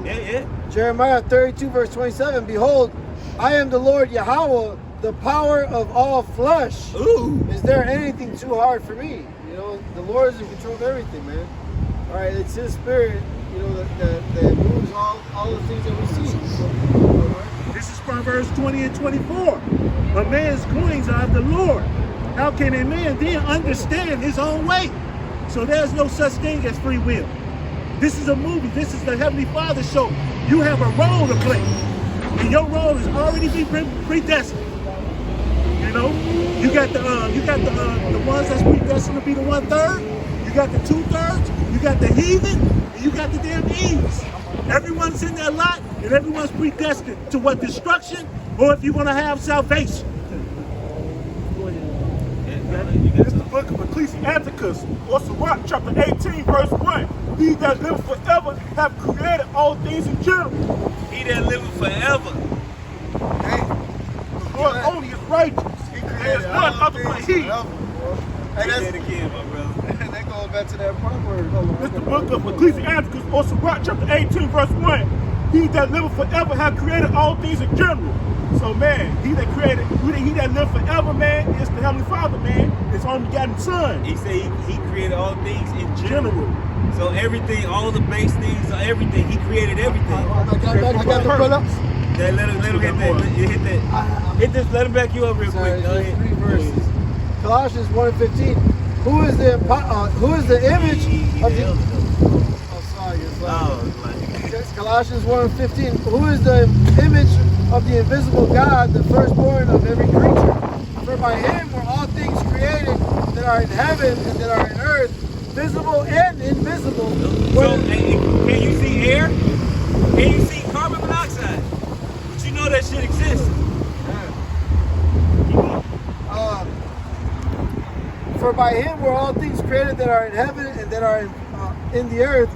Yeah. Jeremiah 32 verse 27, behold, I am the Lord Yahweh, the power of all flesh. Ooh. Is there anything too hard for me? You know, the Lord is in control of everything, man. All right, it's His Spirit, you know, that moves all the things that we see. This is Proverbs 20 and 24. A man's goings are of the Lord. How can a man then understand his own way? So there's no such thing as free will. This is a movie. This is the Heavenly Father show. You have a role to play. And your role is already predestined. You know? You got the ones that's predestined to be the 1/3. You got the 2/3. You got the heathen. And you got the damn Eves. Everyone's in their lot, and everyone's predestined to what? Destruction, or if you're going to have salvation. This is the book of Ecclesiasticus, or Sirach, chapter 18, verse 1. He that liveth forever have created all things in general. He that liveth forever. The Lord only is righteous. There is none other but He. Hey, Say it again, my brother. that goes back to that proverb. This is the book of Ecclesiasticus, or Sirach, chapter 18, verse 1. He that liveth forever have created all things in general. So, man, he that lived forever, man, is the Heavenly Father, man. His only begotten Son. He said he created all things in General. So everything, all the base things, everything, he created everything. I got the pull-ups. Yeah, let him hit that. Hit this, let him back you up real Sorry, quick. Go just ahead. 3 verses. Colossians 1:15. Who is the image of the? Oh, like, Colossians 1:15. Who is the image of the invisible God, the firstborn of every creature? For by Him were all things created that are in heaven and that are in earth, visible and invisible. so, can you see air? Can you see carbon monoxide? But you know that shit exists. For by Him were all things created that are in heaven and that are in the earth,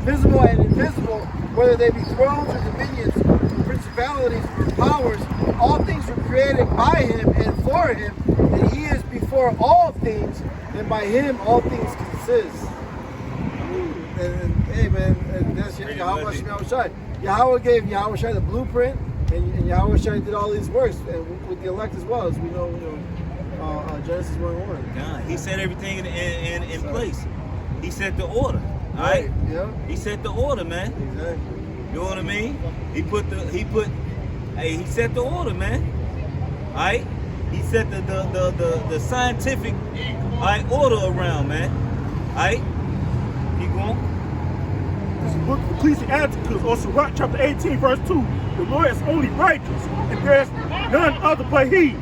visible and invisible, whether they be thrones or dominions, principalities or powers. All things were created by Him and for Him, and He is before all things, and by Him all things consist. And hey man, and that's Yahweh. Yahweh gave Yahweh Shai the blueprint, and Yahweh Shai did all these works, and with the elect as well, as we know, Genesis 1:1. Nah, he set everything in place. He set the order. All right? Yeah. He set the order, man. Exactly. You know what I mean? He set the order, man. All right? He set the scientific order around, man. All right? Keep going. This is the book of Ecclesiasticus, or Sirach chapter 18, verse 2. The Lord is only righteous, and there is none other but He.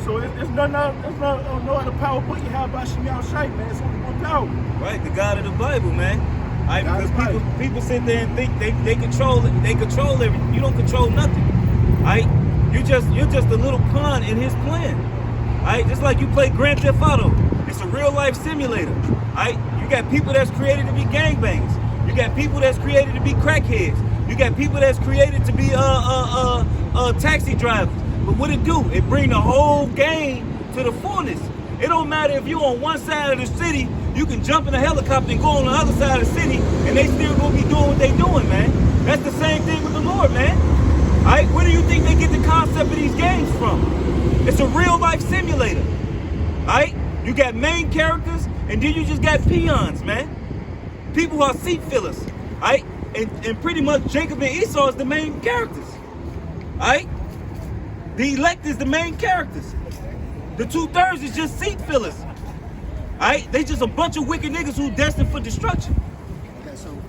So there's no other power but you have by Shem Shai, man. It's only one power. Right, the God of the Bible, man. Right, because people sit there and think they control it. They control everything. You don't control nothing. Right? You're just a little pawn in His plan. Right? Just like you play Grand Theft Auto. It's a real life simulator. Right? You got people that's created to be gangbangs. You got people that's created to be crackheads. You got people that's created to be taxi drivers. But what it do? It bring the whole game to the fullness. It don't matter if you're on one side of the city, you can jump in a helicopter and go on the other side of the city, and they still gonna be doing what they doing, man. That's the same thing with the Lord, man. All right? Where do you think they get the concept of these games from? It's a real life simulator. All right? You got main characters, and then you just got peons, man. People who are seat fillers. All right? And pretty much Jacob and Esau is the main characters. All right? The elect is the main characters. The 2/3 is just seat fillers. Alright? They just a bunch of wicked niggas who destined for destruction.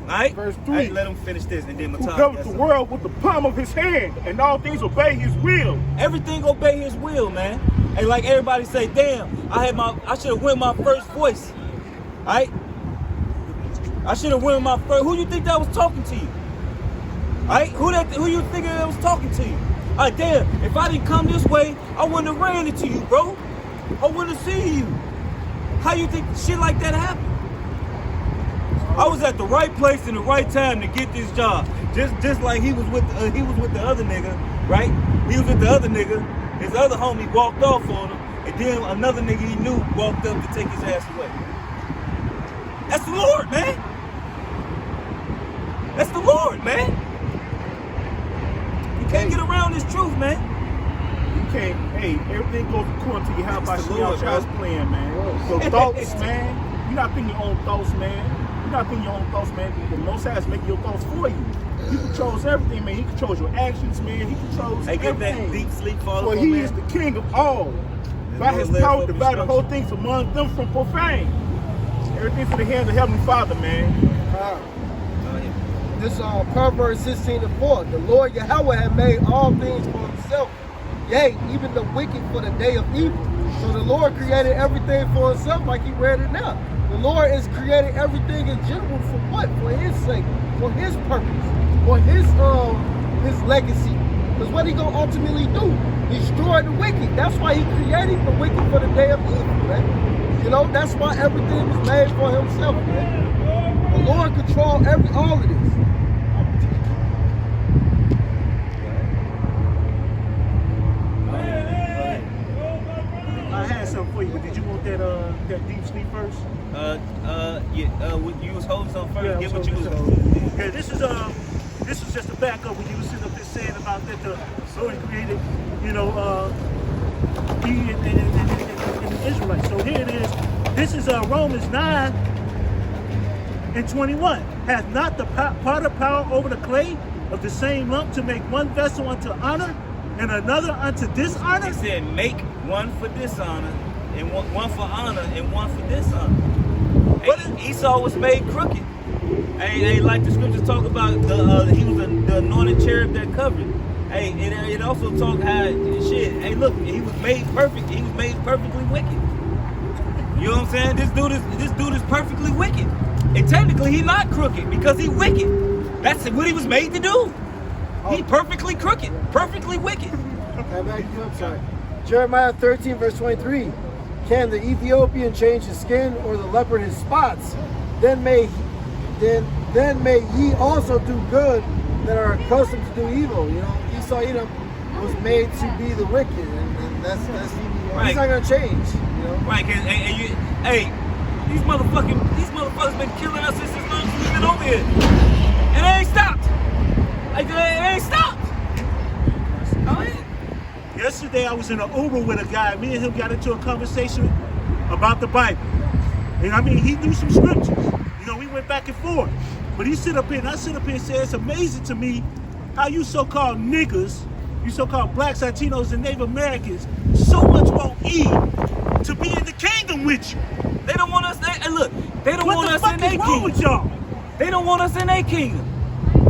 Alright? Verse 3. Alright, let him finish this and then Who Matthias. governs the world with the palm of His hand, and all things obey His will. Everything obey His will, man. And like everybody say, damn, I should have won my first voice. Alright? I should have won my first. Who you think that was talking to you? Alright? Who you think that was talking to you? Alright, damn, if I didn't come this way, I wouldn't have ran into you, bro. I wouldn't have seen you. How you think shit like that happened? I was at the right place in the right time to get this job. Just like he was with the other nigga, right? He was with the other nigga. His other homie walked off on him, and then another nigga he knew walked up to take his ass away. That's the Lord, man. That's the Lord, man. You can't get around this truth, man. You can't, hey, everything goes according to you how by It's the Shem Lord, Shai's bro. plan, man. Your thoughts, man. You're not thinking your own thoughts, man. You're not thinking your own thoughts, man. The Most High is making your thoughts for you. He controls everything, man. He controls your actions, man. He controls Hey, get that everything. deep sleep fall For on, He man. is the King of all. By Lord His led power, for divide the whole destruction. things among them from profane. Everything for the hands of Heavenly Father, man. This Proverbs 16:4. The Lord Yahweh had made all things for Himself. Yea, even the wicked for the day of evil. So the Lord created everything for Himself, like He read it now. The Lord is creating everything in general for what? For His sake, for His purpose, for His legacy. Because what He gonna ultimately do? Destroy the wicked. That's why He created the wicked for the day of evil, man. You know, that's why everything was made for Himself, man. The Lord control all of this. I had something for you, but did you want that deep sleep first? You was holding something first. Yeah, Get so- what you was so- holding. Yeah, this is just a backup when you were sitting up there saying about that the Lord created, He and the Israelites. So here it is. This is Romans 9:21. Hath not the potter power over the clay of the same lump to make one vessel unto honor and another unto dishonor? He said, make one for dishonor, and one for honor, and one for dishonor. Hey, Esau was made crooked. Hey, like the scriptures talk about, he was the anointed cherub that covered. Hey, it also talk how shit. Hey, look, he was made perfect. He was made perfectly wicked. You know what I'm saying? This dude is perfectly wicked, and technically he's not crooked because he's wicked. That's what he was made to do. He perfectly crooked, perfectly wicked. I'm sorry. Jeremiah 13, verse 23. Can the Ethiopian change his skin, or the leopard his spots? Then may ye also do good that are accustomed to do evil. You know, Esau Edom was made to be the wicked, and that's Right. he's not gonna change. You know, Right, these motherfuckers been killing us since as long as we've been over here. And it ain't stopped. Like, it ain't stopped. Oh, yeah. Yesterday I was in an Uber with a guy. Me and him got into a conversation about the Bible. And I mean, he knew some scriptures. You know, we went back and forth. But he sit up here and I sit up here and say, it's amazing to me how you so-called niggas, you so-called blacks, Latinos, and Native Americans so much want E to be in the kingdom with you. They don't want us, they don't What want the us fuck in is What's wrong with y'all? They don't want us in their kingdom.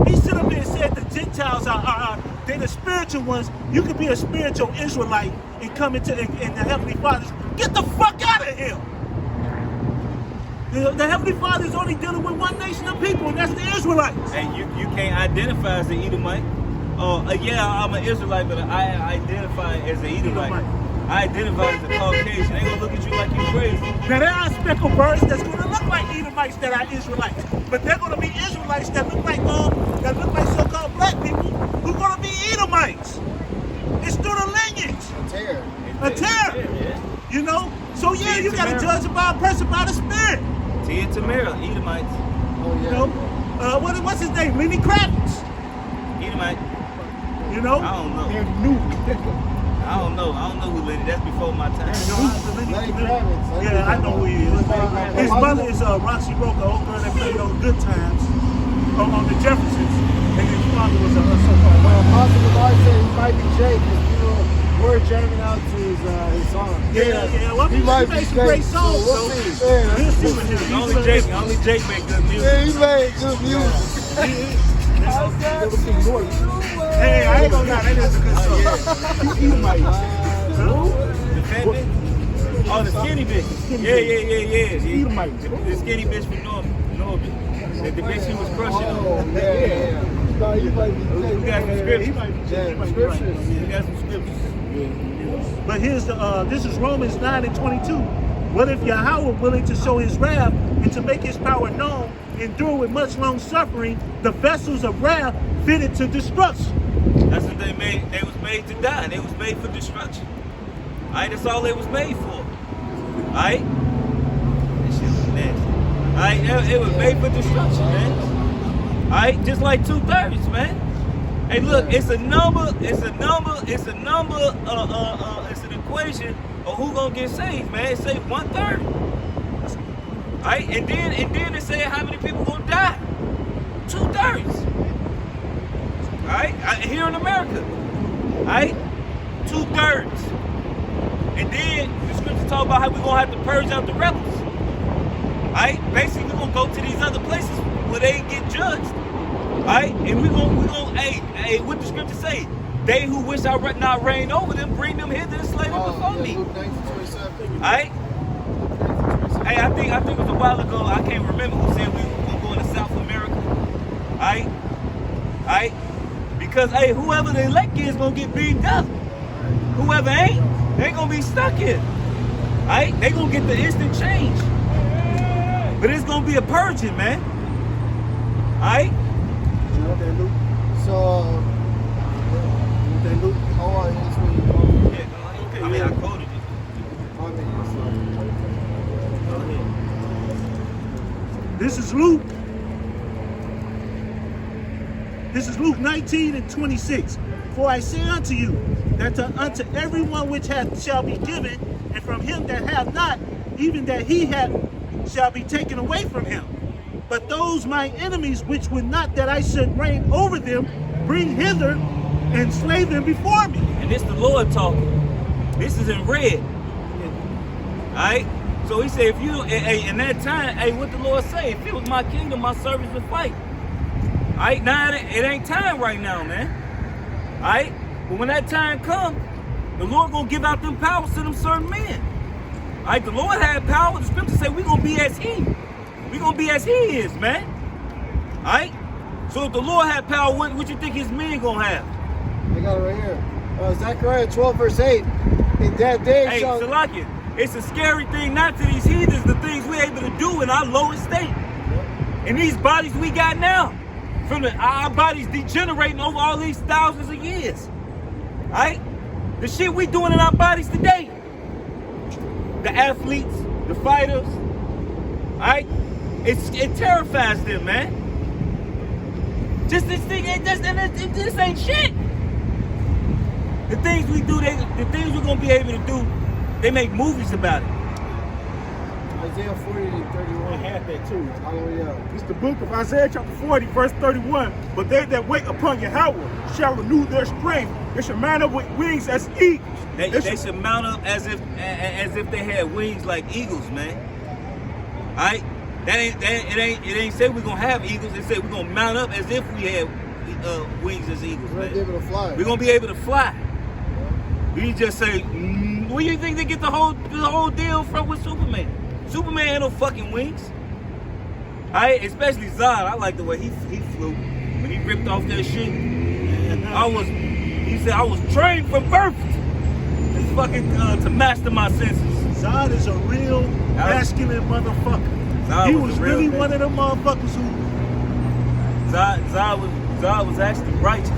He stood up there and said the Gentiles are they're the spiritual ones. You could be a spiritual Israelite and come into in the Heavenly Father's. Get the fuck out of here. The Heavenly Father is only dealing with one nation of people, and that's the Israelites. And you can't identify as an Edomite. Yeah, I'm an Israelite, but I identify as an Edomite. I identify as a Caucasian. They gonna look at you like you crazy. Now there are speckled birds that's gonna look like Edomites that are Israelites, but they're gonna be Israelites that look like so-called black people who gonna be Edomites. It's through the lineage. A tear. Yeah. You know? So yeah, you gotta judge about a person by the spirit. Tia Tamara, Edomites. You know? What's his name? Lenny Kravitz. Edomite. You know? I don't know. I don't know who Lenny. That's before my time. Lenny Kravitz. Yeah, I know who he is. His mother is Roxy Roca, old girl that played on Good Times on the Jeffersons, and his father was a so-called. Apostle Lamar said he might be Jake because people were jamming out to his song. Yeah. Well, he made some great songs. So we'll see what his Only Jake make good music. Yeah, he made good music. Hey, I ain't gonna lie, that is a good song. Defendant? Oh, the skinny bitch. Yeah. The skinny bitch from Norman. The bitch he was crushing on. Yeah. No, you might be We got some scriptures. We got some scriptures. But here's this is Romans 9:22. What if Yahweh willing to show his wrath and to make his power known, endure with much long suffering the vessels of wrath fitted to destruction? That's what they made. They was made to die. They was made for destruction. Alright, that's all they was made for. Alright? That shit was nasty. Alright, it was made for destruction, man. Alright, just like 2/3, man. Hey, look, it's an equation of who gonna get saved, man. It say 1/3. Alright, and then it say how many people gonna die. 2/3. Alright, here in America. Alright, 2/3. And then the scripture talk about how we're gonna have to purge out the rebels. Alright, basically we're gonna go to these other places where they get judged. Alright, and we're gonna hey, what the scripture say? They who wish I not reign over them, bring them hither and slay them before me. Alright? Hey, I think it was a while ago, I can't remember who said we were going to South America. Alright? Alright? Because hey, whoever the elect is gonna get beaten up. Whoever ain't, they gonna be stuck here. Alright? They gonna get the instant change. But it's gonna be a purging, man. Alright? So, I mean, I quoted it. Go ahead. This is Luke. This is Luke 19:26. For I say unto you, that unto everyone which hath shall be given, and from him that hath not, even that he hath shall be taken away from him. But those my enemies which would not that I should reign over them, bring hither and slay them before me. And this the Lord talking. This is in red. Alright? So he said, if you, in that time, what the Lord say? If it was my kingdom, my servants would fight. Alright? Now it ain't time right now, man. Alright? But when that time comes, the Lord gonna give out them powers to them certain men. Alright? The Lord had power. The scripture say we gonna be as he. We gonna be as he is, man. Alright? So if the Lord had power, what you think his men gonna have? I got it right here. Zechariah 12:8. In that day Hey, shall... Salakia, it's a scary thing not to these heathens, the things we're able to do in our lower state. And these bodies we got now, from our bodies degenerating over all these thousands of years. Alright? The shit we doing in our bodies today. The athletes, the fighters, alright? It terrifies them, man. Just this thing, this ain't shit. The things we do, the things we're gonna be able to do, they make movies about it. Isaiah 40:31. I had that too. Hallelujah. It's the book of Isaiah chapter 40, verse 31. But they that wait upon Yahweh shall renew their strength. They shall mount up with wings as eagles. They should mount up as if they had wings like eagles, man. Alright? It ain't say we're gonna have eagles. It said we're gonna mount up as if we had wings as eagles. We're Man. gonna be able to fly. We're gonna be able to fly. We just say, where you think they get the whole deal from with Superman? Superman had no fucking wings. Especially Zod. I like the way he flew when he ripped off that shit. He said I was trained from birth. It's fucking to master my senses. Zod is a real masculine motherfucker. Zod He was was a real really nigga. one of them motherfuckers who Zod was actually righteous.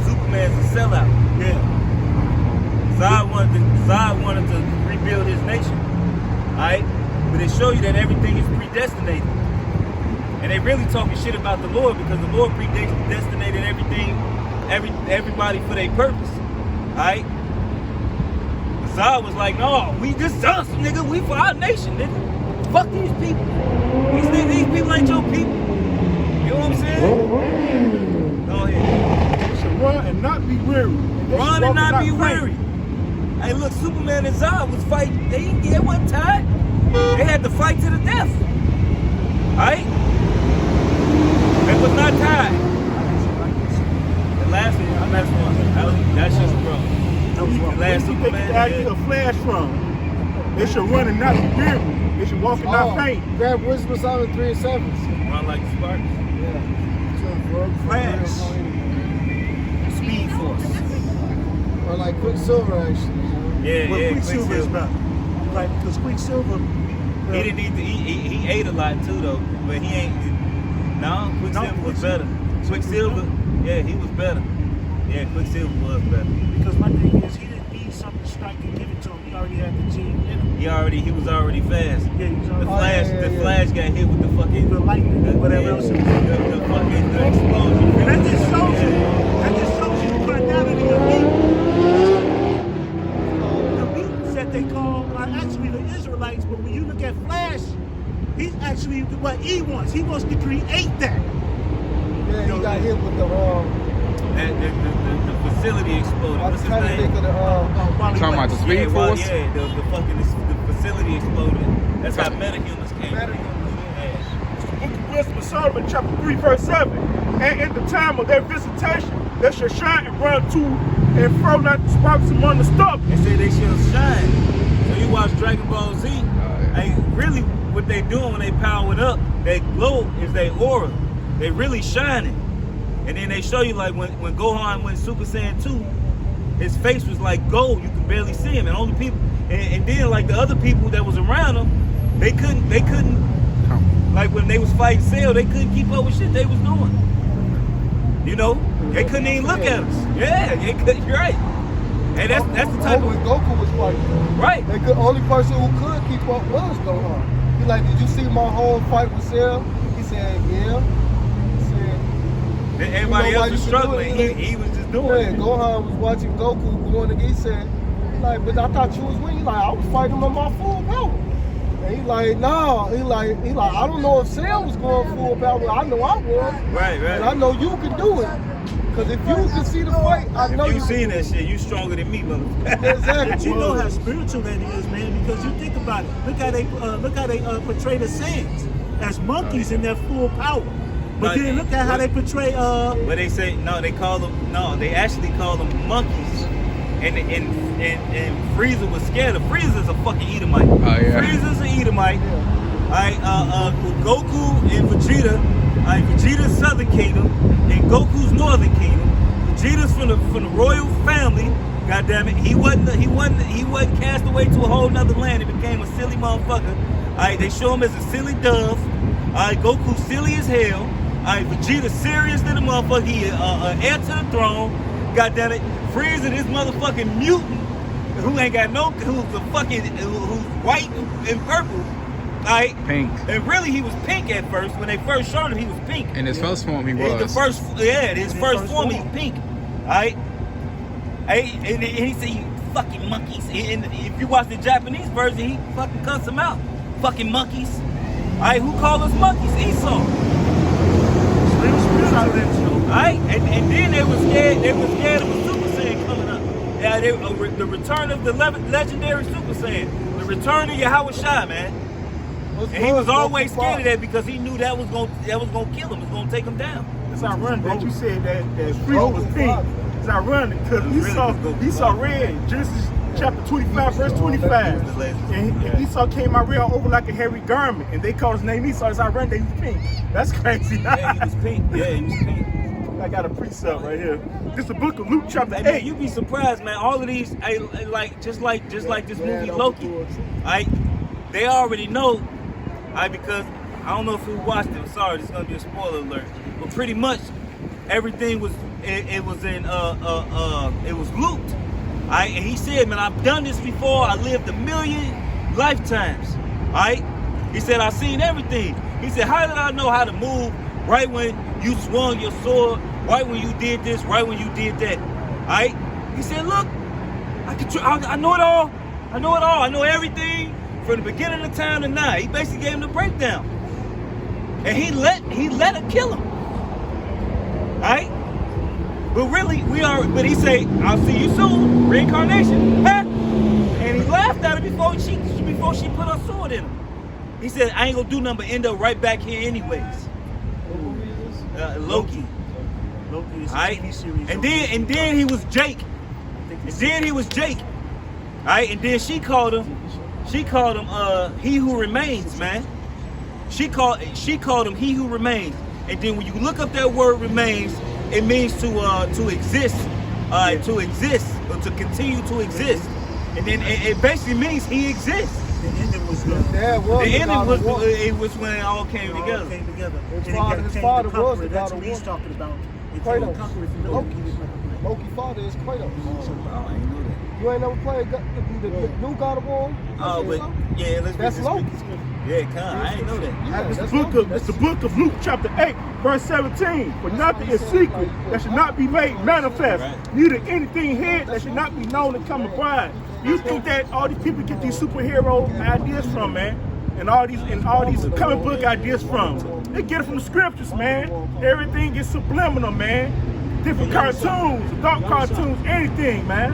Superman's a sellout. yeah. Zod wanted to rebuild his nation. Alright? But they show you that everything is predestinated. And they really talking shit about the Lord because the Lord predestinated everybody for their purpose. Alright? Zod was like, no, we just us, nigga. We for our nation, nigga. Fuck these people. These people ain't your people. You know what I'm saying? Go ahead. They should run and not be weary. They should Run walk and not be faint. weary. Hey, look, Superman and Zod was fighting. They wasn't tired. They had to fight to the death. Alright? They was not tired. The last one. That's just bro. That was wrong. The last Where do you think Superman, the idea yeah. of Flash from? They should run and not be weary. They should walk and not faint. Grab Wisdom of Solomon 3 and 7. Run like a spark. Flash. Speed Force. Or like Quicksilver, actually. Yeah, Well, yeah. Quicksilver is Quicksilver. better. Like, because Quicksilver, He didn't need to. He ate a lot too though, but he ain't. No, Quicksilver was better. Quicksilver, yeah, he was better. Yeah, Quicksilver was better. because my thing is, he didn't need something to strike and give it to him. He already had the gene in him. He was already fast. Yeah, he was The already Flash got hit with the fucking the lightning or whatever else. The fucking explosion. And that just shows you. That just shows you the carnality of the mutants that they call are actually the Israelites. But when you look at Flash, he's actually what he wants. He wants to create that. Yeah, he got hit with The facility exploded. I What's his was trying to think name? of the Talking about the Speed Force? Yeah, the facility exploded. That's how metahumans came. Book of Wisdom of Solomon, chapter 3, verse 7. And in the time of their visitation, they shall shine and run to and fro like the sparks among the stubble. They say they shall shine. So you watch Dragon Ball Z, really what they doing when they power it up, they glow is their aura. They really shining. And then they show you like when Gohan went Super Saiyan 2, his face was like gold. You could barely see him. And only people and then like the other people that was around him, they couldn't like when they was fighting Cell, they couldn't keep up with shit they was doing. You know? They couldn't even look at us. Yeah, they couldn't. You're right. Hey, that's the type when of Goku was fighting. right. The only person who could keep up was Gohan. He like, did you see my whole fight with Cell? He said, yeah. He said, Everybody you know why else was you can do struggling. it? He was just yeah, doing it. Gohan was watching Goku going again. He said, he like, but I thought you was winning. He like, I was fighting him on my full power. And he like, nah. He like, I don't know if Cell was going full power, but I know I was. Right, And I right. know you can do it. Because if you can see the fight, I know If you can seen do that it. shit, you stronger than me, motherfucker. Exactly. But you know how spiritual that is, man, because you think about it. Look how they portray the Saiyans as monkeys in their full power. But then look at how they portray But they say they actually call them monkeys. And Frieza was scared of Frieza's a fucking Edomite. Oh, yeah. Frieza's an Edomite. Goku and Vegeta, Vegeta's Southern Kingdom and Goku's Northern Kingdom. Vegeta's from the royal family. God damn it, he wasn't cast away to a whole nother land. He became a silly motherfucker. They show him as a silly dove. Goku's silly as hell. Vegeta's serious than a motherfucker. He heir to the throne. God damn it, Frieza, this motherfucking mutant who ain't got no, who's white and purple. Pink. And really, he was pink at first. When they first showed him, he was pink. In his first form, he In was. his first form, he's pink. Alright? And he said, you fucking monkeys. And if you watch the Japanese version, he fucking cuts them out. Fucking monkeys. Alright, who called us monkeys? Esau. Alright? And then they were scared of a Super Saiyan coming up. Yeah, the return of the legendary Super Saiyan. The return of Yahweh Shai, man. And he was always scared of that because he knew that was gonna kill him. It's gonna take him down. It's ironic that you said that Freeze was pink. It's ironic because Esau read Genesis chapter 25, verse 25. And Esau came out real over like a hairy garment. And they called his name Esau. It's ironic that he was pink. That's crazy. Yeah, he was pink. Yeah, he was pink. I got a precept right here. This is the book of Luke chapter 8. Man, you'd be surprised, man. All of these, just like this movie Loki, they already know, because I don't know if you watched it. I'm sorry, this is gonna be a spoiler alert. But pretty much everything was it was looped. And he said, man, I've done this before. I lived 1,000,000 lifetimes. He said, I've seen everything. He said, how did I know how to move right when you swung your sword, right when you did this, right when you did that? He said, look, I know it all. I know it all. I know everything from the beginning of time to now. He basically gave him the breakdown. And he let her kill him. But really, but he say, I'll see you soon, reincarnation. And he laughed at her before she put her sword in him. He said, I ain't gonna do nothing but end up right back here anyways. Loki. Loki is a TV series. And then he was Jake. And then he was Jake. And then she called him he who remains, man. She called him he who remains. And then when you look up that word remains, it means to exist, to exist, or to continue to exist. And then it basically means he exists. The ending was good. It was when it all came together. His father was the That's God what of he's war. talking about. Kratos. Loki's father is Kratos. You ain't never played the new God of War? But yeah, That's Loki. Yeah, I ain't know that. It's the book of Luke chapter 8, verse 17. For nothing is secret that should not be made manifest, neither anything hid that should not be known to come abroad. You think that all these people get these superhero ideas from, man? And all these comic book ideas from? They get it from the scriptures, man. Everything is subliminal, man. Different cartoons, adult cartoons, anything, man.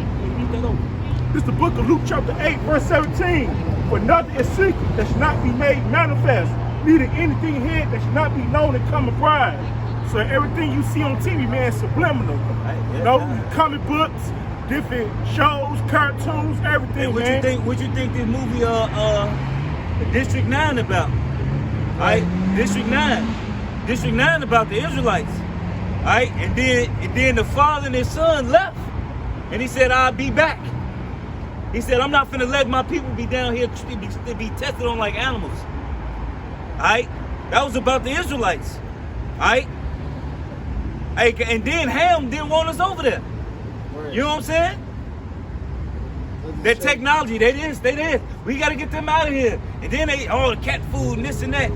This is the book of Luke chapter 8, verse 17. For nothing is secret that should not be made manifest, neither anything hid that should not be known to come abroad. So everything you see on TV, man, is subliminal. Comic books, different shows, cartoons, everything, what man. What you think this movie District 9 about? District 9 about the Israelites. And then the father and his son left. And he said, I'll be back. He said, I'm not finna let my people be down here to be tested on like animals. That was about the Israelites. And then Ham didn't want us over there. You know what I'm saying? That technology, they did. We gotta get them out of here. And then they all the cat food and this and that.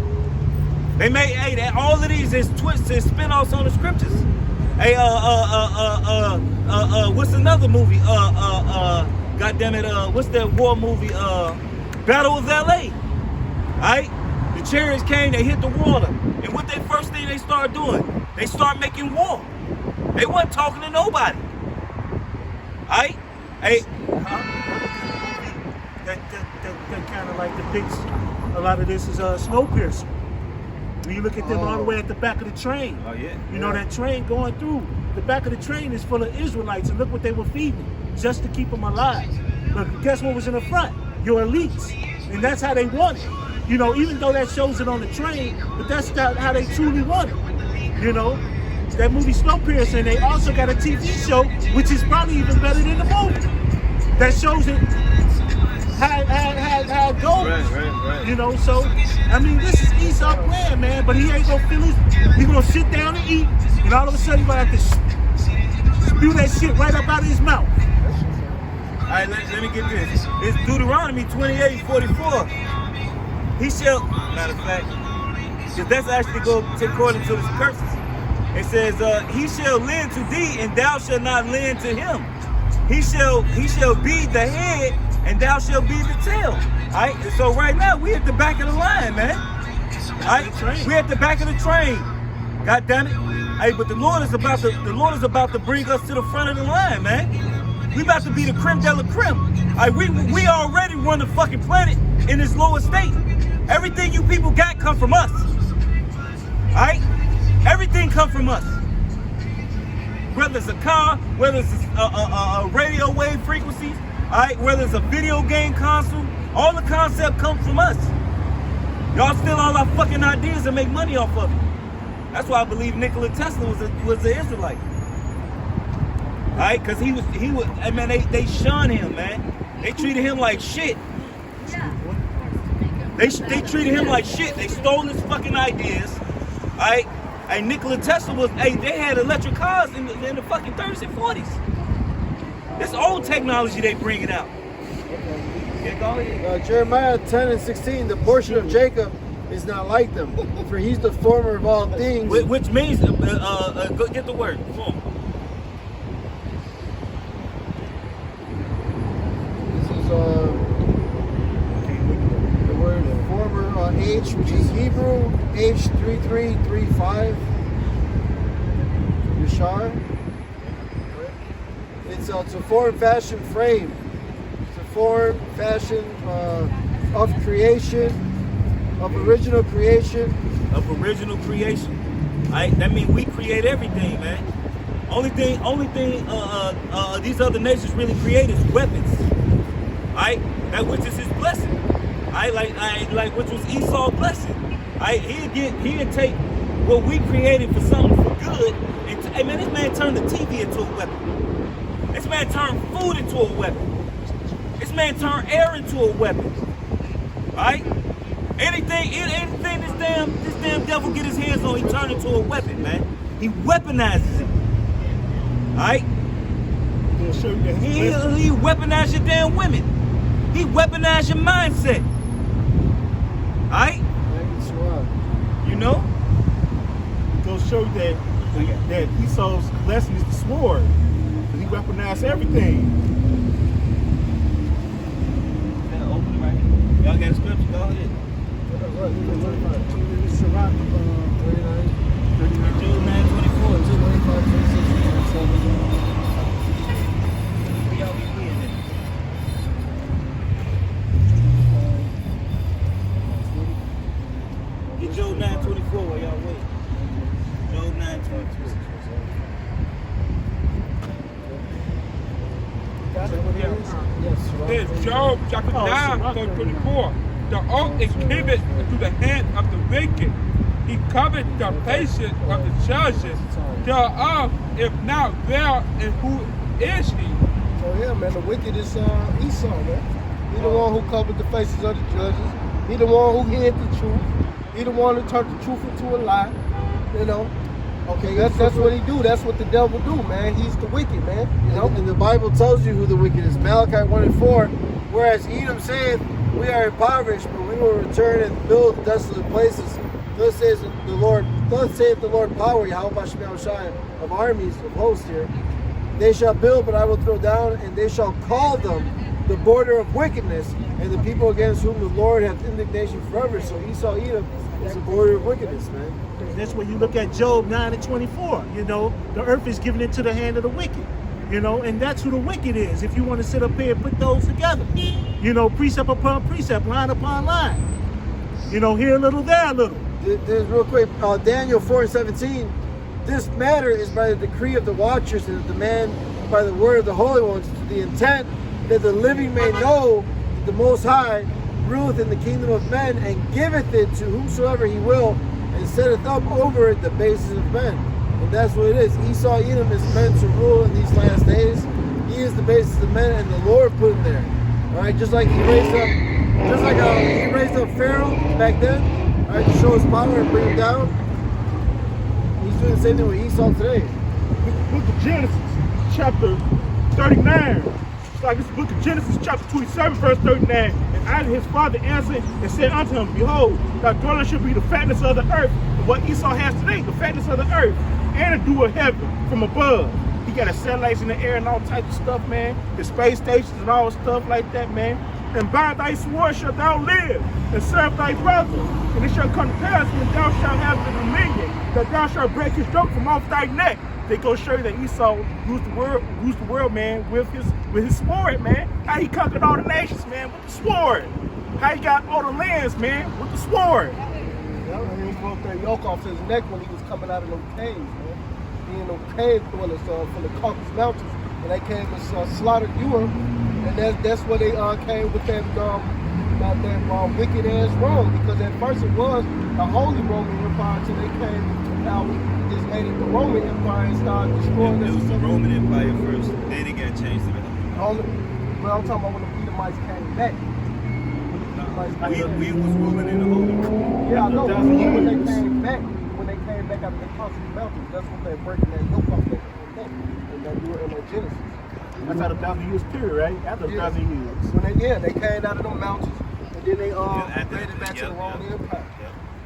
They made all of these is twists and spin-offs on the scriptures. What's another movie? God damn it, what's that war movie? Battle of LA. The chariots came, they hit the water. And what they first thing they started doing? They started making war. They wasn't talking to nobody. That kind of like depicts a lot of this is Snowpiercer. When you look at them all the way at the back of the train. Oh yeah. You know that train going through. The back of the train is full of Israelites, and look what they were feeding just to keep them alive. But guess what was in the front? Your elites, and that's how they want it. You know, even though that shows it on the train, but that's not how they truly want it. You know, that movie Snowpiercer, and they also got a TV show, which is probably even better than the movie. That shows it how it goes. Right. You know, so I mean, this is Esau plan, man. But he ain't gonna feel it. He gonna sit down and eat, and all of a sudden he gonna have to spew that shit right up out of his mouth. All right, let me get this. It's Deuteronomy 28:44. He shall, matter of fact, because that's actually go according to the curses. It says, he shall lend to thee, and thou shalt not lend to him. He shall be the head, and thou shalt be the tail. All right. So right now we at the back of the line, man. All right. We at the back of the train. God damn it. Hey, but the Lord is about to bring us to the front of the line, man. We about to be the creme de la creme. All right, we already run the fucking planet in its lowest state. Everything you people got come from us. Alright? Everything come from us. Whether it's a car, whether it's a radio wave frequencies, alright, whether it's a video game console, all the concept comes from us. Y'all steal all our fucking ideas and make money off of it. That's why I believe Nikola Tesla was an Israelite. Alright, cause he was, I mean, they shunned him, man. They treated him like shit. They treated him like shit. They stole his fucking ideas. Alright? And Nikola Tesla was, they had electric cars in the fucking 30s and 40s. This old technology they bringing out. Yeah, go ahead. Jeremiah 10 and 16, the portion of Jacob is not like them, for he's the former of all things. Which means, go get the word. Former. This is the word former, H, which is Hebrew, H3335, Yashar. It's a form, fashion, frame. It's a form, fashion of creation, of original creation. Of original creation. Alright, that means we create everything, man. Only thing these other nations really create is weapons. Alright, that which is his blessing. Like which was Esau's blessing. Alright, he'd take what we created for something for good. And hey man, this man turned the TV into a weapon. This man turned food into a weapon. This man turned air into a weapon. Alright? Anything this damn devil get his hands on, he turn into a weapon, man. He weaponizes it. Alright? He weaponized your damn women. He weaponized your mindset. Alright? You know? It goes to show you that Esau's blessing is the sword. He weaponized everything. Y'all got a scripture? Go ahead. Job 9:24. Where y'all be reading it? Get Job 9:24 while y'all wait. Job 9:24. It's Job chapter 9, verse 24. The oath is given into the hand of the wicked. He covered the patience of the judges. Thereof, if not there, and who is he? So yeah, man, the wicked is Esau, man. He the one who covered the faces of the judges. He the one who hid the truth. He the one who turned the truth into a lie. You know. Okay, that's what he do. That's what the devil do, man. He's the wicked, man. You know. And the Bible tells you who the wicked is. Malachi 1 and 4. Whereas Edom saith, we are impoverished, but we will return and build desolate places. Thus saith the Lord power, Yahweh Shai of armies, of hosts here. They shall build, but I will throw down, and they shall call them the border of wickedness, and the people against whom the Lord hath indignation forever. So Esau, Edom is the border of wickedness, man. That's when you look at Job 9 and 24. You know, the earth is given into the hand of the wicked. You know, and that's who the wicked is. If you want to sit up here and put those together, you know, precept upon precept, line upon line. You know, here a little, there a little. There's real quick, Daniel 4 and 17. This matter is by the decree of the watchers and the demand by the word of the holy ones, to the intent that the living may know that the Most High ruleth in the kingdom of men and giveth it to whomsoever he will, and setteth up over it the basis of men. And that's what it is. Esau, Edom is meant to rule in these last days. He is the basis of men, and the Lord put him there. All right, just like he raised up Pharaoh back then, all right, to show his power and bring him down. He's doing the same thing with Esau today. Book of Genesis, chapter 39. It's like this book of Genesis, chapter 27, verse 39. And Isaac his father answered and said unto him, Behold, thy dwelling shall be the fatness of the earth. And what Esau has today, the fatness of the earth, and the dew of heaven from above. He got his satellites in the air and all types of stuff, man. The space stations and all stuff like that, man. And by thy sword shalt thou live, and serve thy brother. And it shall come to pass when thou shalt have the dominion, that thou shalt break his yoke from off thy neck. They go show you that Esau used the world, man, with his sword, man. How he conquered all the nations, man, with the sword. how he got all the lands, man, with the sword. And he broke that yoke off his neck when he was coming out of those caves, man. He in those cave dwellers from the Caucasus Mountains, and they came and slaughtered Europe, and that's where they came with that wicked ass Rome, because at first it was the Holy Roman Empire until they came to power, just made it the Roman Empire and started destroying It us. was the Roman Empire first, then it got changed to the Well, I'm talking about when the Edomites came back. We was ruling in the Holy Roman. Yeah, I know. When they came back after they crossed the mountains, that's when they're breaking that yoke off their neck, and they do it in their Genesis. That's how the 1,000 years period, right? After the 1,000 years. When they came out of the mountains, and then they made it back to the Roman Empire.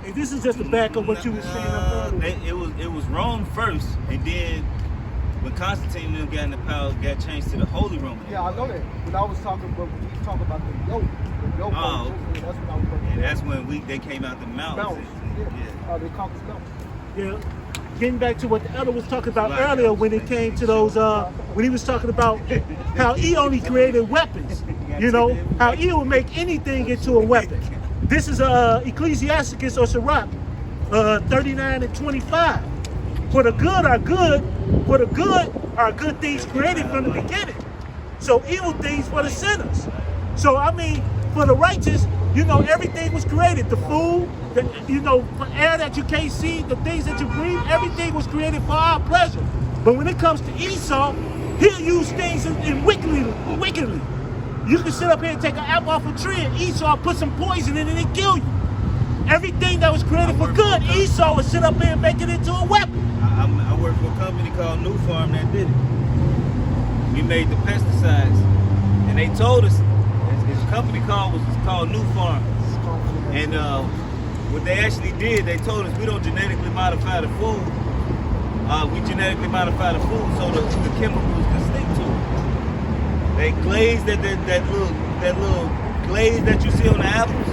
And this is just the back of what you were saying up earlier. It was Rome first, and then when Constantine and them got into power, got changed to the Holy Roman. Yeah, I know that. But I was talking about the yoke. The yoke. Oh, that's what I was talking and about. that's when they came out the mountains. Yeah. The Caucasus Mountains. Yeah. Getting back to what the elder was talking about earlier when it came to those, when he was talking about how he only created weapons. You know, how he would make anything into a weapon. This is Ecclesiasticus or Sirach 39 and 25. For the good are good, for the good are good things created from the beginning. So evil things for the sinners. So I mean, for the righteous, you know, everything was created. The food, for air that you can't see, the things that you breathe, everything was created for our pleasure. But when it comes to Esau, he'll use things in wickedly. You can sit up here and take an apple off a tree and Esau put some poison in it and kill you. Everything that was created for good, Esau would sit up here and make it into a weapon. I work for a company called New Farm that did it. We made the pesticides, and they told us his company was called New Farm, and what they actually did, they told us we don't genetically modify the food. We genetically modify the food so the chemicals can stick to it. They glaze that little glaze that you see on the apples.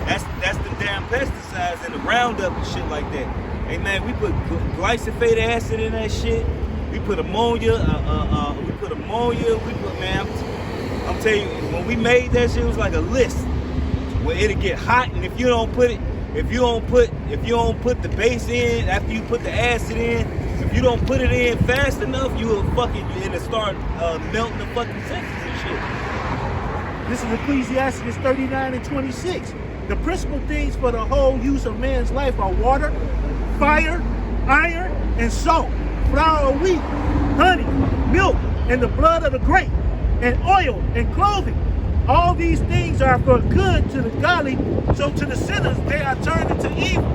That's the damn pesticides and the Roundup and shit like that. Hey man, we put glyphosate acid in that shit. We put ammonia. I'm telling you, when we made that shit, it was like a list where it'll get hot, and if you don't put the base in after you put the acid in, if you don't put it in fast enough, it'll start melting the fucking senses and shit. This is Ecclesiasticus 39 and 26. The principal things for the whole use of man's life are water, fire, iron, and salt, flour of wheat, honey, milk, and the blood of the grape, and oil, and clothing. All these things are for good to the godly, so to the sinners they are turned into evil.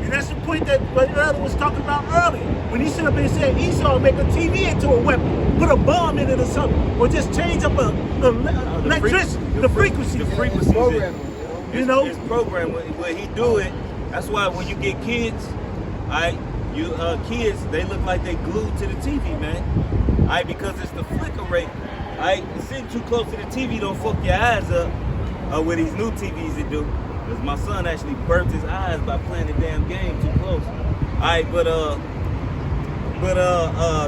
And that's the point that what Elder was talking about earlier. When he stood up and said Esau make a TV into a weapon, put a bomb in it or something, or just change up the frequency. It's programmed. When he do it, that's why when you get kids, kids, they look like they glued to the TV, man. Because it's the flicker rate. Sitting too close to the TV don't fuck your eyes up with these new TVs that do. Because my son actually burnt his eyes by playing the damn game too close.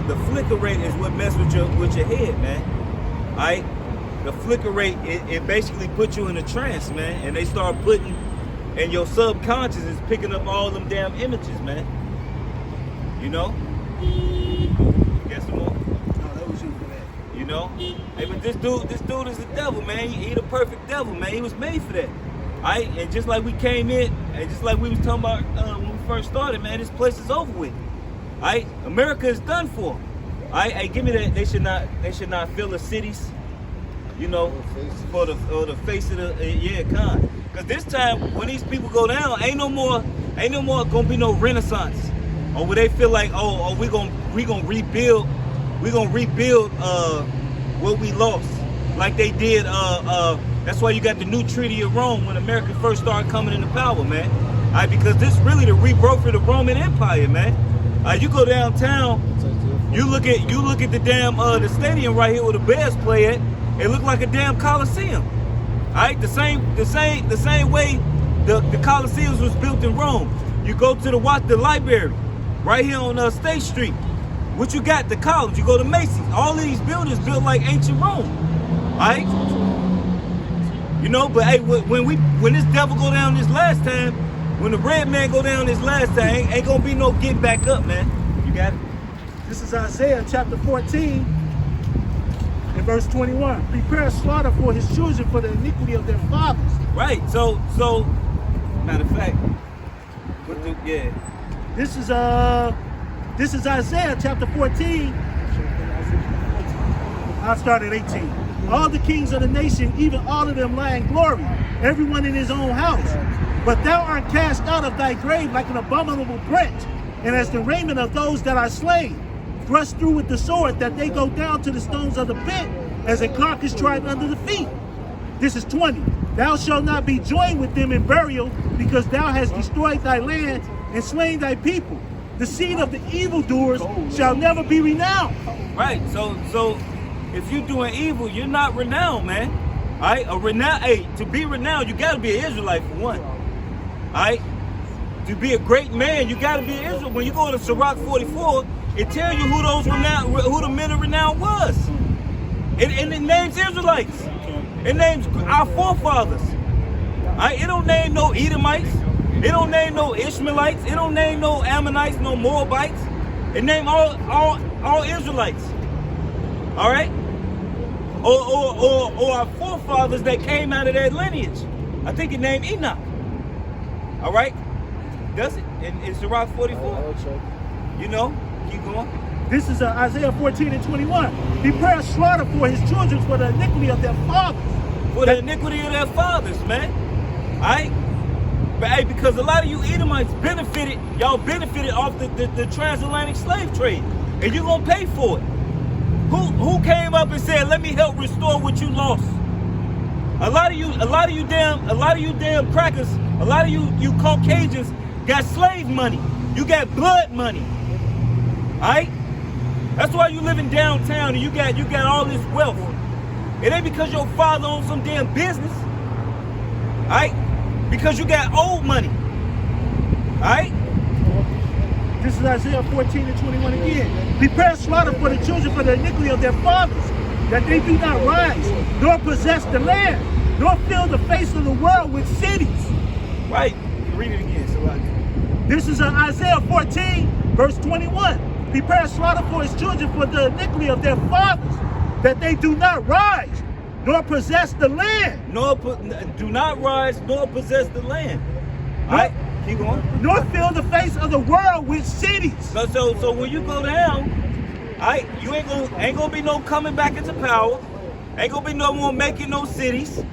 The flicker rate is what messes with your head, man. The flicker rate, it basically puts you in a trance, man. And they start putting, and your subconscious is picking up all them damn images, man. You know? Get some more? No, that was you for that. You know? Hey, but this dude is the devil, man. He the perfect devil, man. He was made for that. And just like we came in, and just like we was talking about when we first started, man, this place is over with. America is done for. Give me that. They should not fill the cities, you know, for the face of the con. Because this time when these people go down, ain't no more gonna be no renaissance. Or where they feel like, we gonna rebuild what we lost. Like they did that's why you got the new Treaty of Rome when America first started coming into power, man. Because this really the rebirth of the Roman Empire, man. You go downtown, you look at the damn the stadium right here where the Bears play at. It looked like a damn Coliseum. The same way the Coliseums was built in Rome. You go to the library right here on State Street. What you got? The college. You go to Macy's. All of these buildings built like ancient Rome. You know, but hey, when this devil go down this last time, when the red man go down this last time, ain't gonna be no get back up, man. You got it? This is Isaiah chapter 14 and verse 21. Prepare a slaughter for his children for the iniquity of their fathers. Right. So matter of fact, This is Isaiah chapter 14. I'll start at 18. All the kings of the nation, even all of them lie in glory, everyone in his own house. But thou art cast out of thy grave like an abominable branch, and as the raiment of those that are slain, thrust through with the sword, that they go down to the stones of the pit, as a carcass tried under the feet. This is 20. Thou shalt not be joined with them in burial, because thou hast destroyed thy land and slain thy people. The seed of the evildoers shall never be renowned. right. So if you're doing evil, you're not renowned, man. All right, to be renowned, you gotta be an Israelite for one. All right, to be a great man, you gotta be an Israelite. When you go to Sirach 44, it tells you who the men of renown was. It names Israelites. It names our forefathers. All right, it don't name no Edomites. It don't name no Ishmaelites. It don't name no Ammonites, no Moabites. It name all Israelites. All right, or our forefathers that came out of that lineage. I think it named Enoch. All right, does it in Sirach 44? You know, keep going. This is Isaiah 14 and 21. Prepare a slaughter for his children for the iniquity of their fathers. For the iniquity of their fathers, man. All right? But hey, because a lot of you Edomites benefited off the transatlantic slave trade. And you're gonna pay for it. Who came up and said, let me help restore what you lost? A lot of you damn crackers, a lot of you Caucasians got slave money. You got blood money. Alright? That's why you living downtown and you got all this wealth. It ain't because your father owns some damn business. Alright? Because you got old money. Alright? This is Isaiah 14 and 21 again. Prepare slaughter for the children for the iniquity of their fathers, that they do not rise, nor possess the land, nor fill the face of the world with cities. Right. Read it again. This is Isaiah 14, verse 21. Prepare slaughter for his children for the iniquity of their fathers, that they do not rise, nor possess the land. Do not rise, nor possess the land. All right, keep going. Nor fill the face of the world with cities. So when you go down, all right, you ain't gonna be no coming back into power. Ain't gonna be no more making no cities.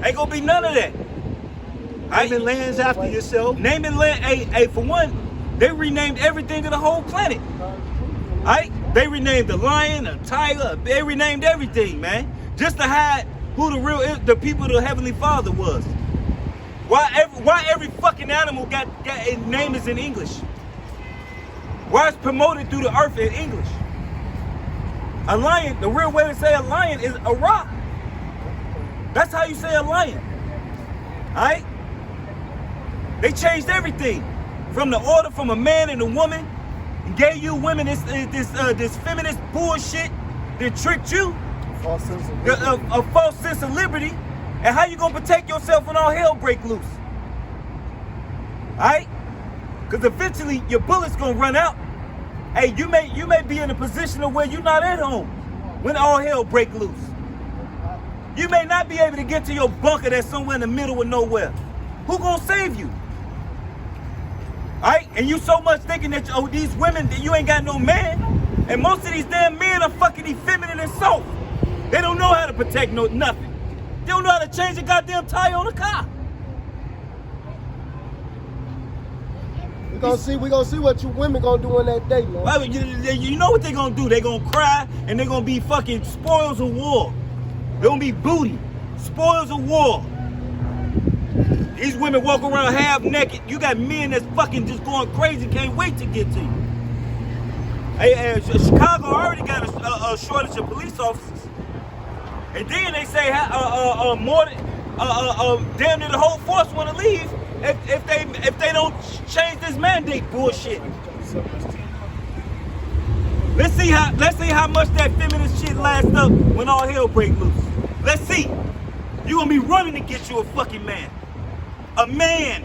Ain't gonna be none of that. Naming lands after yourself. Naming land. Hey, for one, they renamed everything of the whole planet. Right? They renamed the lion, the tiger. They renamed everything, man, just to hide who the people of the Heavenly Father was. Why every fucking animal got its name is in English? Why it's promoted through the earth in English? A lion, the real way to say a lion is a rock. That's how you say a lion. All right? They changed everything from the order from a man and a woman. And gave you women this feminist bullshit that tricked you, a false sense of liberty, and how you gonna protect yourself when all hell break loose? All right? Because eventually your bullets gonna run out. Hey, you may be in a position of where you're not at home when all hell break loose. You may not be able to get to your bunker that's somewhere in the middle of nowhere. Who gonna save you? Alright, and you so much thinking that these women, that you ain't got no man, and most of these damn men are fucking effeminate and soft. They don't know how to protect nothing. They don't know how to change a goddamn tire on a car. We gonna see what you women gonna do on that day, man. Well, you know what they gonna do? They gonna cry and they gonna be fucking spoils of war. They gonna be booty, spoils of war. These women walk around half naked. You got men that's fucking just going crazy, can't wait to get to you. Hey, Chicago already got a shortage of police officers. And then they say more than damn near the whole force want to leave if they don't change this mandate bullshit. Let's see how much that feminist shit lasts up when all hell break loose. Let's see. You gonna be running to get you a fucking man. A man.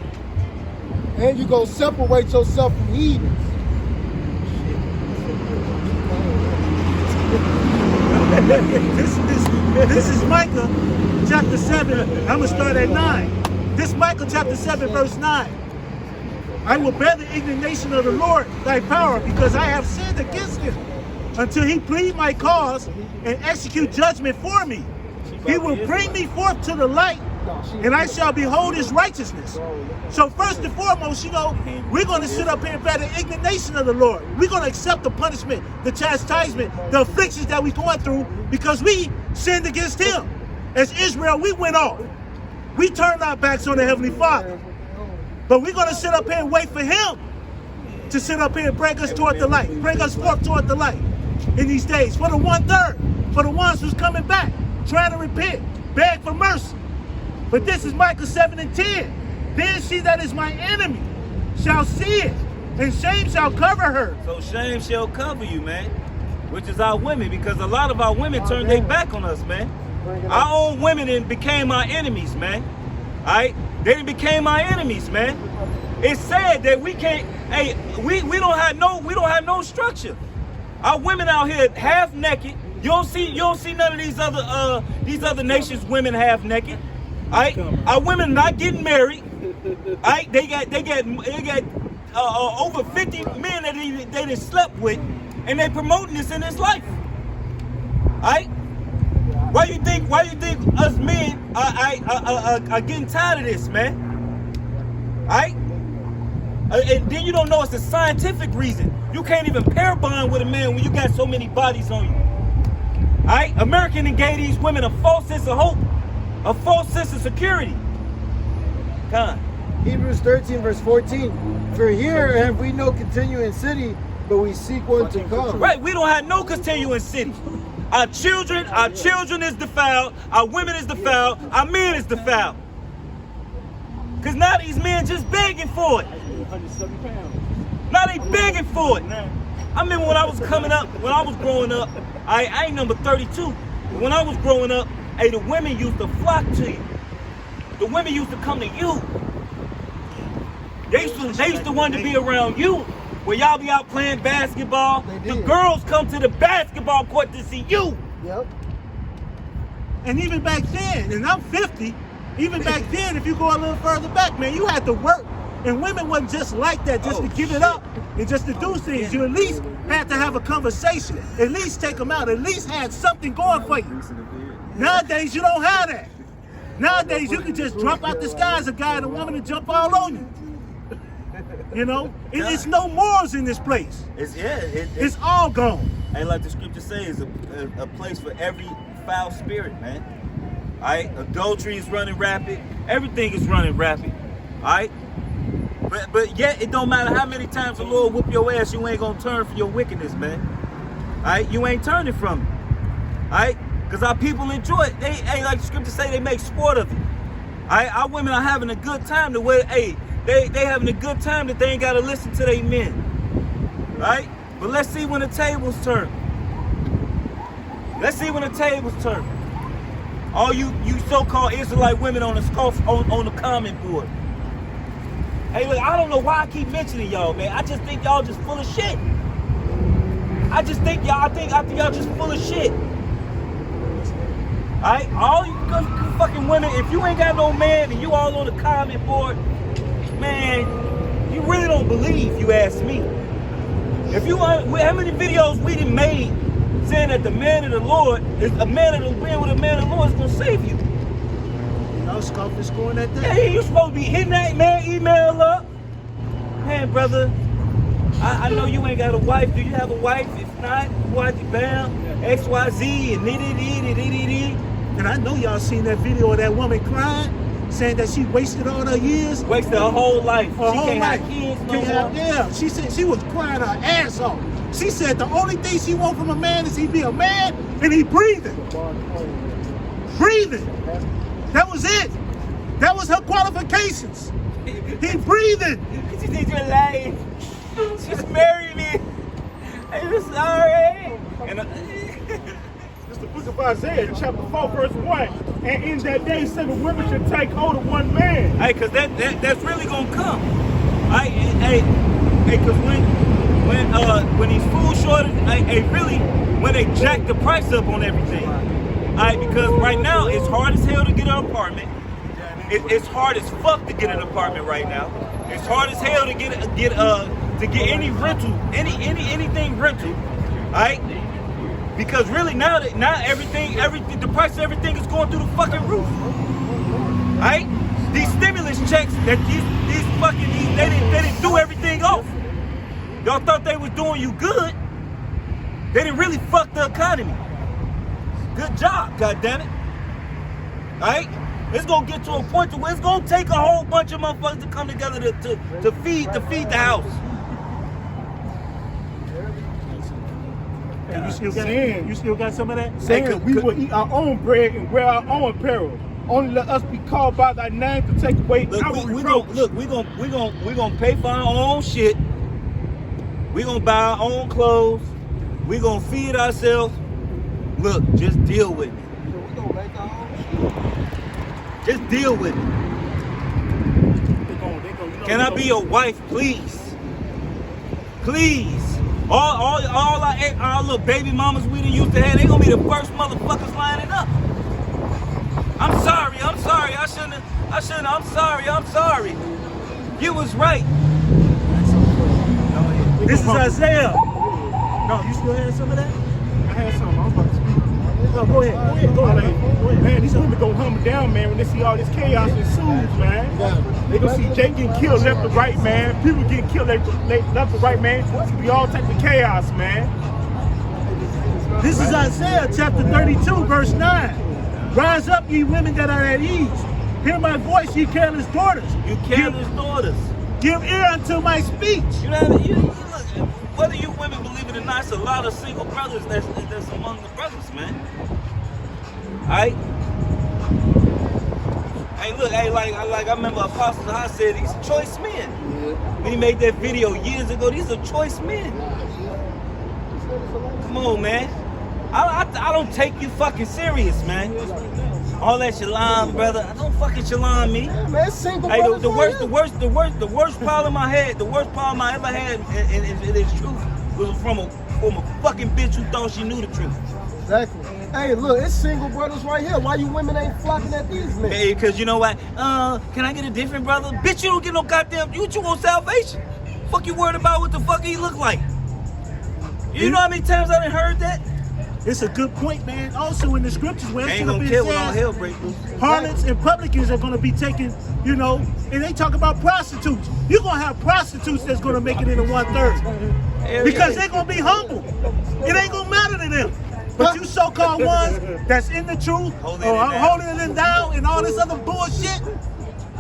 And you gonna separate yourself from heathens. This is Micah chapter 7. I'm going to start at 9. This Micah chapter 7 verse 9. I will bear the indignation of the Lord thy power, because I have sinned against him, until he plead my cause and execute judgment for me. He will bring me forth to the light, and I shall behold his righteousness. So first and foremost, you know, we're going to sit up here and bear the indignation of the Lord. We're going to accept the punishment, the chastisement, the afflictions that we're going through because we sinned against him. As Israel, we went off. We turned our backs on the Heavenly Father. But we're going to sit up here and wait for him to sit up here and bring us toward the light, bring us forth toward the light in these days. For the 1/3, for the ones who's coming back, trying to repent, beg for mercy. But this is Micah 7:10. Then she that is my enemy shall see it, and shame shall cover her. So shame shall cover you, man. Which is our women, because a lot of our women turned their back on us, man. Our own women then became our enemies, man. Alright? They done became our enemies, man. It's sad that we can't, hey, we don't have no structure. Our women out here half naked. You don't see none of these other nations women half naked. Alright? Our women not getting married. Alright? They got over 50 men that they done slept with, and they promoting this in this life. Alright? Why you think us men are getting tired of this, man? Alright? And then you don't know it's a scientific reason. You can't even pair bond with a man when you got so many bodies on you. Alright? American and gave these women a false sense of hope, a false sense of security. Come on. Hebrews 13 verse 14. For here have we no continuing city, but we seek one to come. Right, we don't have no continuing city. Our children is defiled, our women is defiled, our men is defiled. Because now these men just begging for it. Now they begging for it. I remember when I was coming up, when I was growing up, I ain't number 32. When I was growing up, hey, the women used to flock to you. The women used to come to you. They used to want to be around you. Where y'all be out playing basketball, the girls come to the basketball court to see you. Yep. And even back then, and I'm 50, even back then, if you go a little further back, man, you had to work. And women wasn't just like that, just to give it up and just to do things. You at least had to have a conversation, at least take them out, at least had something going for you. Nowadays, you don't have that. Nowadays, you can just drop out the sky as a guy and a woman and jump all on you. You know, it's no morals in this place. It's all gone. And like the scripture says, a place for every foul spirit, man. All right, adultery is running rapid. Everything is running rapid. All right, but yet it don't matter how many times the Lord whoop your ass, you ain't gonna turn from your wickedness, man. All right, you ain't turning from it. All right, because our people enjoy it. They ain't like the scripture say, they make sport of it. All right, our women are having a good time the way, hey. They having a good time that they ain't got to listen to their men. Right? But let's see when the tables turn. Let's see when the tables turn. All you so-called Israelite women on the comment board. Hey, look, I don't know why I keep mentioning y'all, man. I just think y'all just full of shit. I think y'all just full of shit. Alright? All you fucking women, if you ain't got no man and you all on the comment board, man, you really don't believe, you ask me. If you want, how many videos we done made saying that the man of the Lord is a man of the man with a man of the Lord is gonna save you? You know, Scuff is going at that. Hey, you supposed to be hitting that man email up. Man, brother, I know you ain't got a wife. Do you have a wife? If not, what you bound? XYZ and nitty. And I know y'all seen that video of that woman crying, saying that she wasted all her years. Wasted her whole life. Her she whole can't life. have kids no more. Yeah, she said she was crying her ass off. She said the only thing she wants from a man is he be a man and he breathing. Breathing. That was it. That was her qualifications. He breathing. She thinks you're lying. She's married me. I'm sorry. And It's the book of Isaiah, chapter 4, verse 1. And in that day, 7 women should take hold of one man. Hey, cause that's really gonna come. Hey, cause when these food shortages, really, when they jack the price up on everything. Because right now it's hard as hell to get an apartment. It's hard as fuck to get an apartment right now. It's hard as hell to get any rental, anything rental. Alright? Because really now everything, the price of everything is going through the fucking roof. Alright? These stimulus checks that they didn't do everything off. Y'all thought they was doing you good. They didn't really fuck the economy. Good job, goddammit. Alright? It's gonna get to a point to where it's gonna take a whole bunch of motherfuckers to come together to feed the house. And you still got some of that? Saying we will eat our own bread and wear our own apparel. Only let us be called by thy name to take away our reproach. We gonna pay for our own shit. We gonna buy our own clothes. We gonna feed ourselves. Look, just deal with it. We gonna make our own shit. Just deal with it. Can I be your wife, please? Please. All our little baby mamas we done used to have, they gonna be the first motherfuckers lining up. I'm sorry. I shouldn't, I'm sorry. You was right. This is Isaiah. No, you still had some of that? I had some. I was about to speak. No, go ahead. Man, these women gonna humble down, man, when they see all this chaos ensues, man. They gonna see Jake getting killed left to right, man. People getting killed left to right, man. It's gonna be all types of chaos, man. This is Isaiah chapter 32, verse 9. Rise up, ye women that are at ease. Hear my voice, ye careless daughters. You careless daughters. Give ear unto my speech. You know what I mean? Look, whether you women believe it or not, it's a lot of single brothers that's among the brothers, man. Alright? Hey, look, like I remember Apostle High said these choice men. When he made that video years ago, these are choice men. Come on, man. I don't take you fucking serious, man. All that shalom, brother. I don't fucking shalom me. Yeah, man, single Hey, brothers the right worst problem I ever had, and it's truth, was from a fucking bitch who thought she knew the truth. Exactly. Hey, look, it's single brothers right here. Why you women ain't flocking at these men? Hey, cause you know what? Can I get a different brother? Bitch, you don't get no goddamn. You want salvation? Fuck you worried about what the fuck he look like? You know how many times I done heard that? It's a good point, man. Also in the scriptures where Ain't gonna kill when all hell break loose. harlots and publicans are going to be taken, you know, and they talk about prostitutes. You're going to have prostitutes that's going to make it into 1/3 because they're going to be humble. It ain't going to matter to them. But you so-called ones that's in the truth, holding it down and all this other bullshit,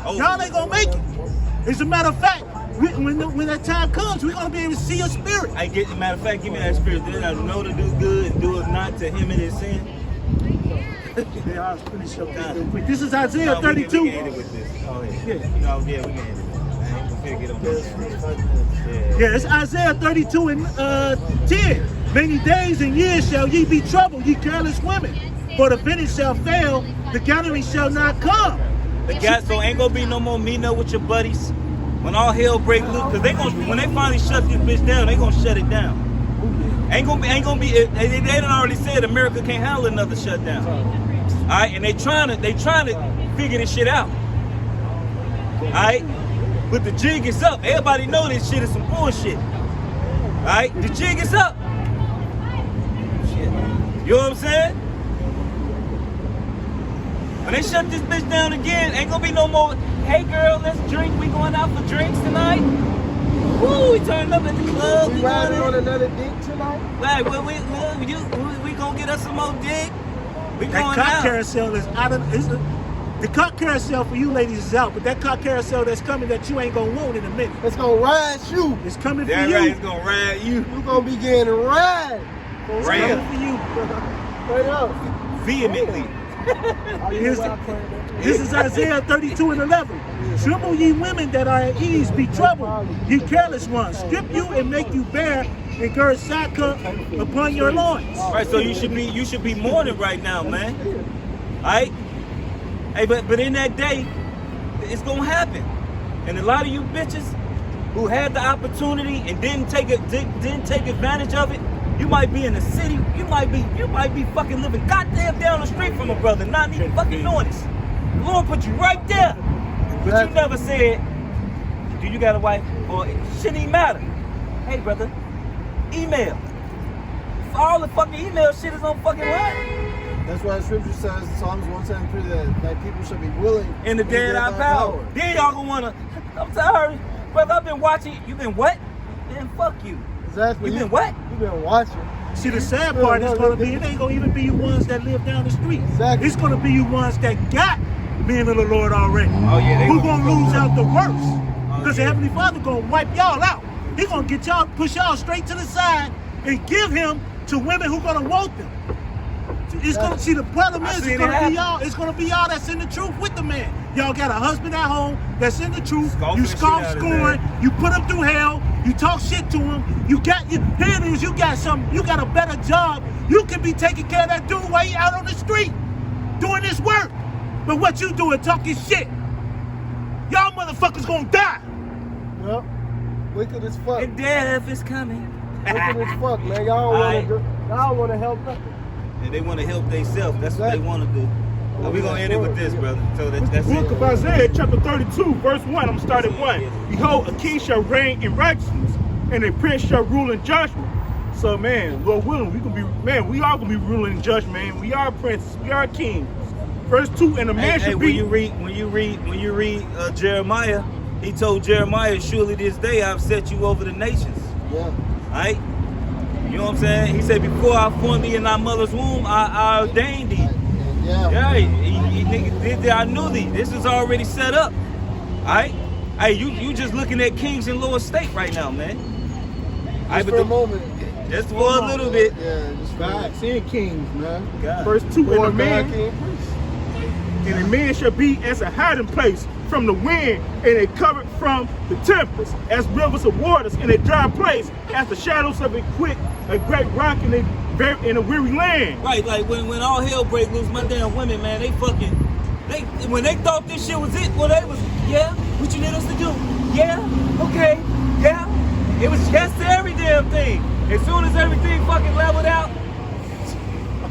y'all ain't going to make it. As a matter of fact, when that time comes, we're going to be able to see your spirit. Matter of fact, give me that spirit. Then I know to do good and do it not to him in his sin. Yeah, I was pretty sure. This is Isaiah 32. We can end it with this. Oh, yeah. You know, we can end it. I ain't gonna get on this. Yeah, it's Isaiah 32 and 10. Many days and years shall ye be troubled, ye careless women. For the vintage shall fail, the gathering shall not come. So ain't gonna be no more meeting up with your buddies when all hell break loose. Cause when they finally shut this bitch down, they gonna shut it down. Ain't gonna be. They done already said America can't handle another shutdown. All right, and they trying to figure this shit out. All right, but the jig is up. Everybody know this shit is some bullshit. All right, the jig is up. Shit. You know what I'm saying? When they shut this bitch down again, ain't gonna be no more. Hey girl, let's drink. We going out for drinks tonight. Woo, we turning up at the club. We riding on another dick tonight? Right, we gonna get us some more dick. We That going cock out. carousel is out of. The cock carousel for you ladies is out, but that cock carousel that's coming that you ain't gonna want in a minute. It's gonna ride you. It's coming for That's you. right, it's gonna ride you. You gonna be getting ride. It's Right. coming for you. Straight up. Vehemently. This is Isaiah 32 and 11. Tremble ye women that are at ease, be troubled, ye careless ones. Strip you and make you bare, and gird sackcloth upon your loins. Right, so you should be mourning right now, man. Alright? Hey, but in that day, it's gonna happen. And a lot of you bitches who had the opportunity and didn't take advantage of it, you might be in the city, you might be fucking living goddamn down the street from a brother, not even fucking knowing this. The Lord put you right there. But you never said, do you got a wife? Or it shouldn't even matter. Hey brother, email. All the fucking email shit is on fucking line. That's why the scripture says in Psalms 173 that people should be willing In the day of thy power. Then y'all gonna wanna, I'm tired. Brother, I've been watching, you been what? Then fuck you. Exactly. You been what? You been watching. See, the sad part is going to be, it ain't going to even be you ones that live down the street. Exactly. It's going to be you ones that got men of the Lord already. Oh, yeah, they Who gonna going to lose out the worst. Because the yeah. Heavenly Father going to wipe y'all out. He going to get y'all, push y'all straight to the side and give him to women who going to want them. It's going to, see, the problem is, it's going to be y'all. It's going to be y'all that's in the truth with the man. Y'all got a husband at home that's in the truth. Scoffing You the scoff, shit out of scorn. that. You put him through hell. You talk shit to him. You got here it is. You got something. You got a better job. You can be taking care of that dude while he out on the street doing this work. But what you doing, talking shit? Y'all motherfuckers gonna die. Yep. Wicked as fuck. And death is coming. Wicked as fuck, man. Y'all wanna help nothing. And they want to help themselves. That's what they want to do. We're going to end it with this, brother. So that's Book it. of Isaiah, chapter 32, verse 1. I'm going to start at 1. Behold, a king shall reign in righteousness, and a prince shall rule in judgment. So, man, Lord willing, we are going to be ruling in judgment, man. We are princes. We are kings. Verse 2, and a man should be... When you read Jeremiah, he told Jeremiah, surely this day I've set you over the nations. Yeah. All right? You know what I'm saying? He said, before I formed thee in thy mother's womb, I ordained thee. Yeah. Yeah, I knew thee. This is already set up. All right? Hey, you just looking at kings in lower state right now, man. Just for a moment. Just for a little bit. Yeah, just for Facts and kings, man. God. Verse 2, and a Lord, man... God, King, priest. And a man shall be as a hiding place from the wind, and a covert from the tempest, as rivers of waters in a dry place, as the shadows of a great rock in a weary land. Right, like when all hell break loose, my damn women, man, when they thought this shit was it, well, they was, yeah, what you need us to do? Yeah, okay, yeah. It was yes to every damn thing. As soon as everything fucking leveled out,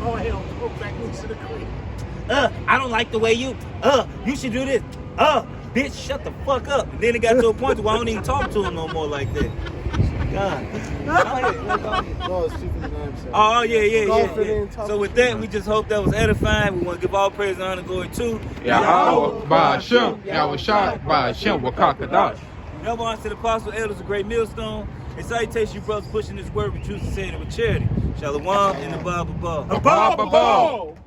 Oh, hell, go back loose to the creek. I don't like the way you should do this. Bitch, shut the fuck up. And then it got to a point where I don't even talk to him no more like that. God. No, it's 259%. Oh, yeah. Confident, So with that, we just hope that was edifying. We want to give all praise and honor and glory to Yahweh, Ba'ashem, Yahweh Shai, Ba'ashem, Wakakadash. Never on to the apostle, elders, a great millstone. And salutations, you brothers pushing this word, we choose to say it with charity. Shalom in the Bible above. Above, above.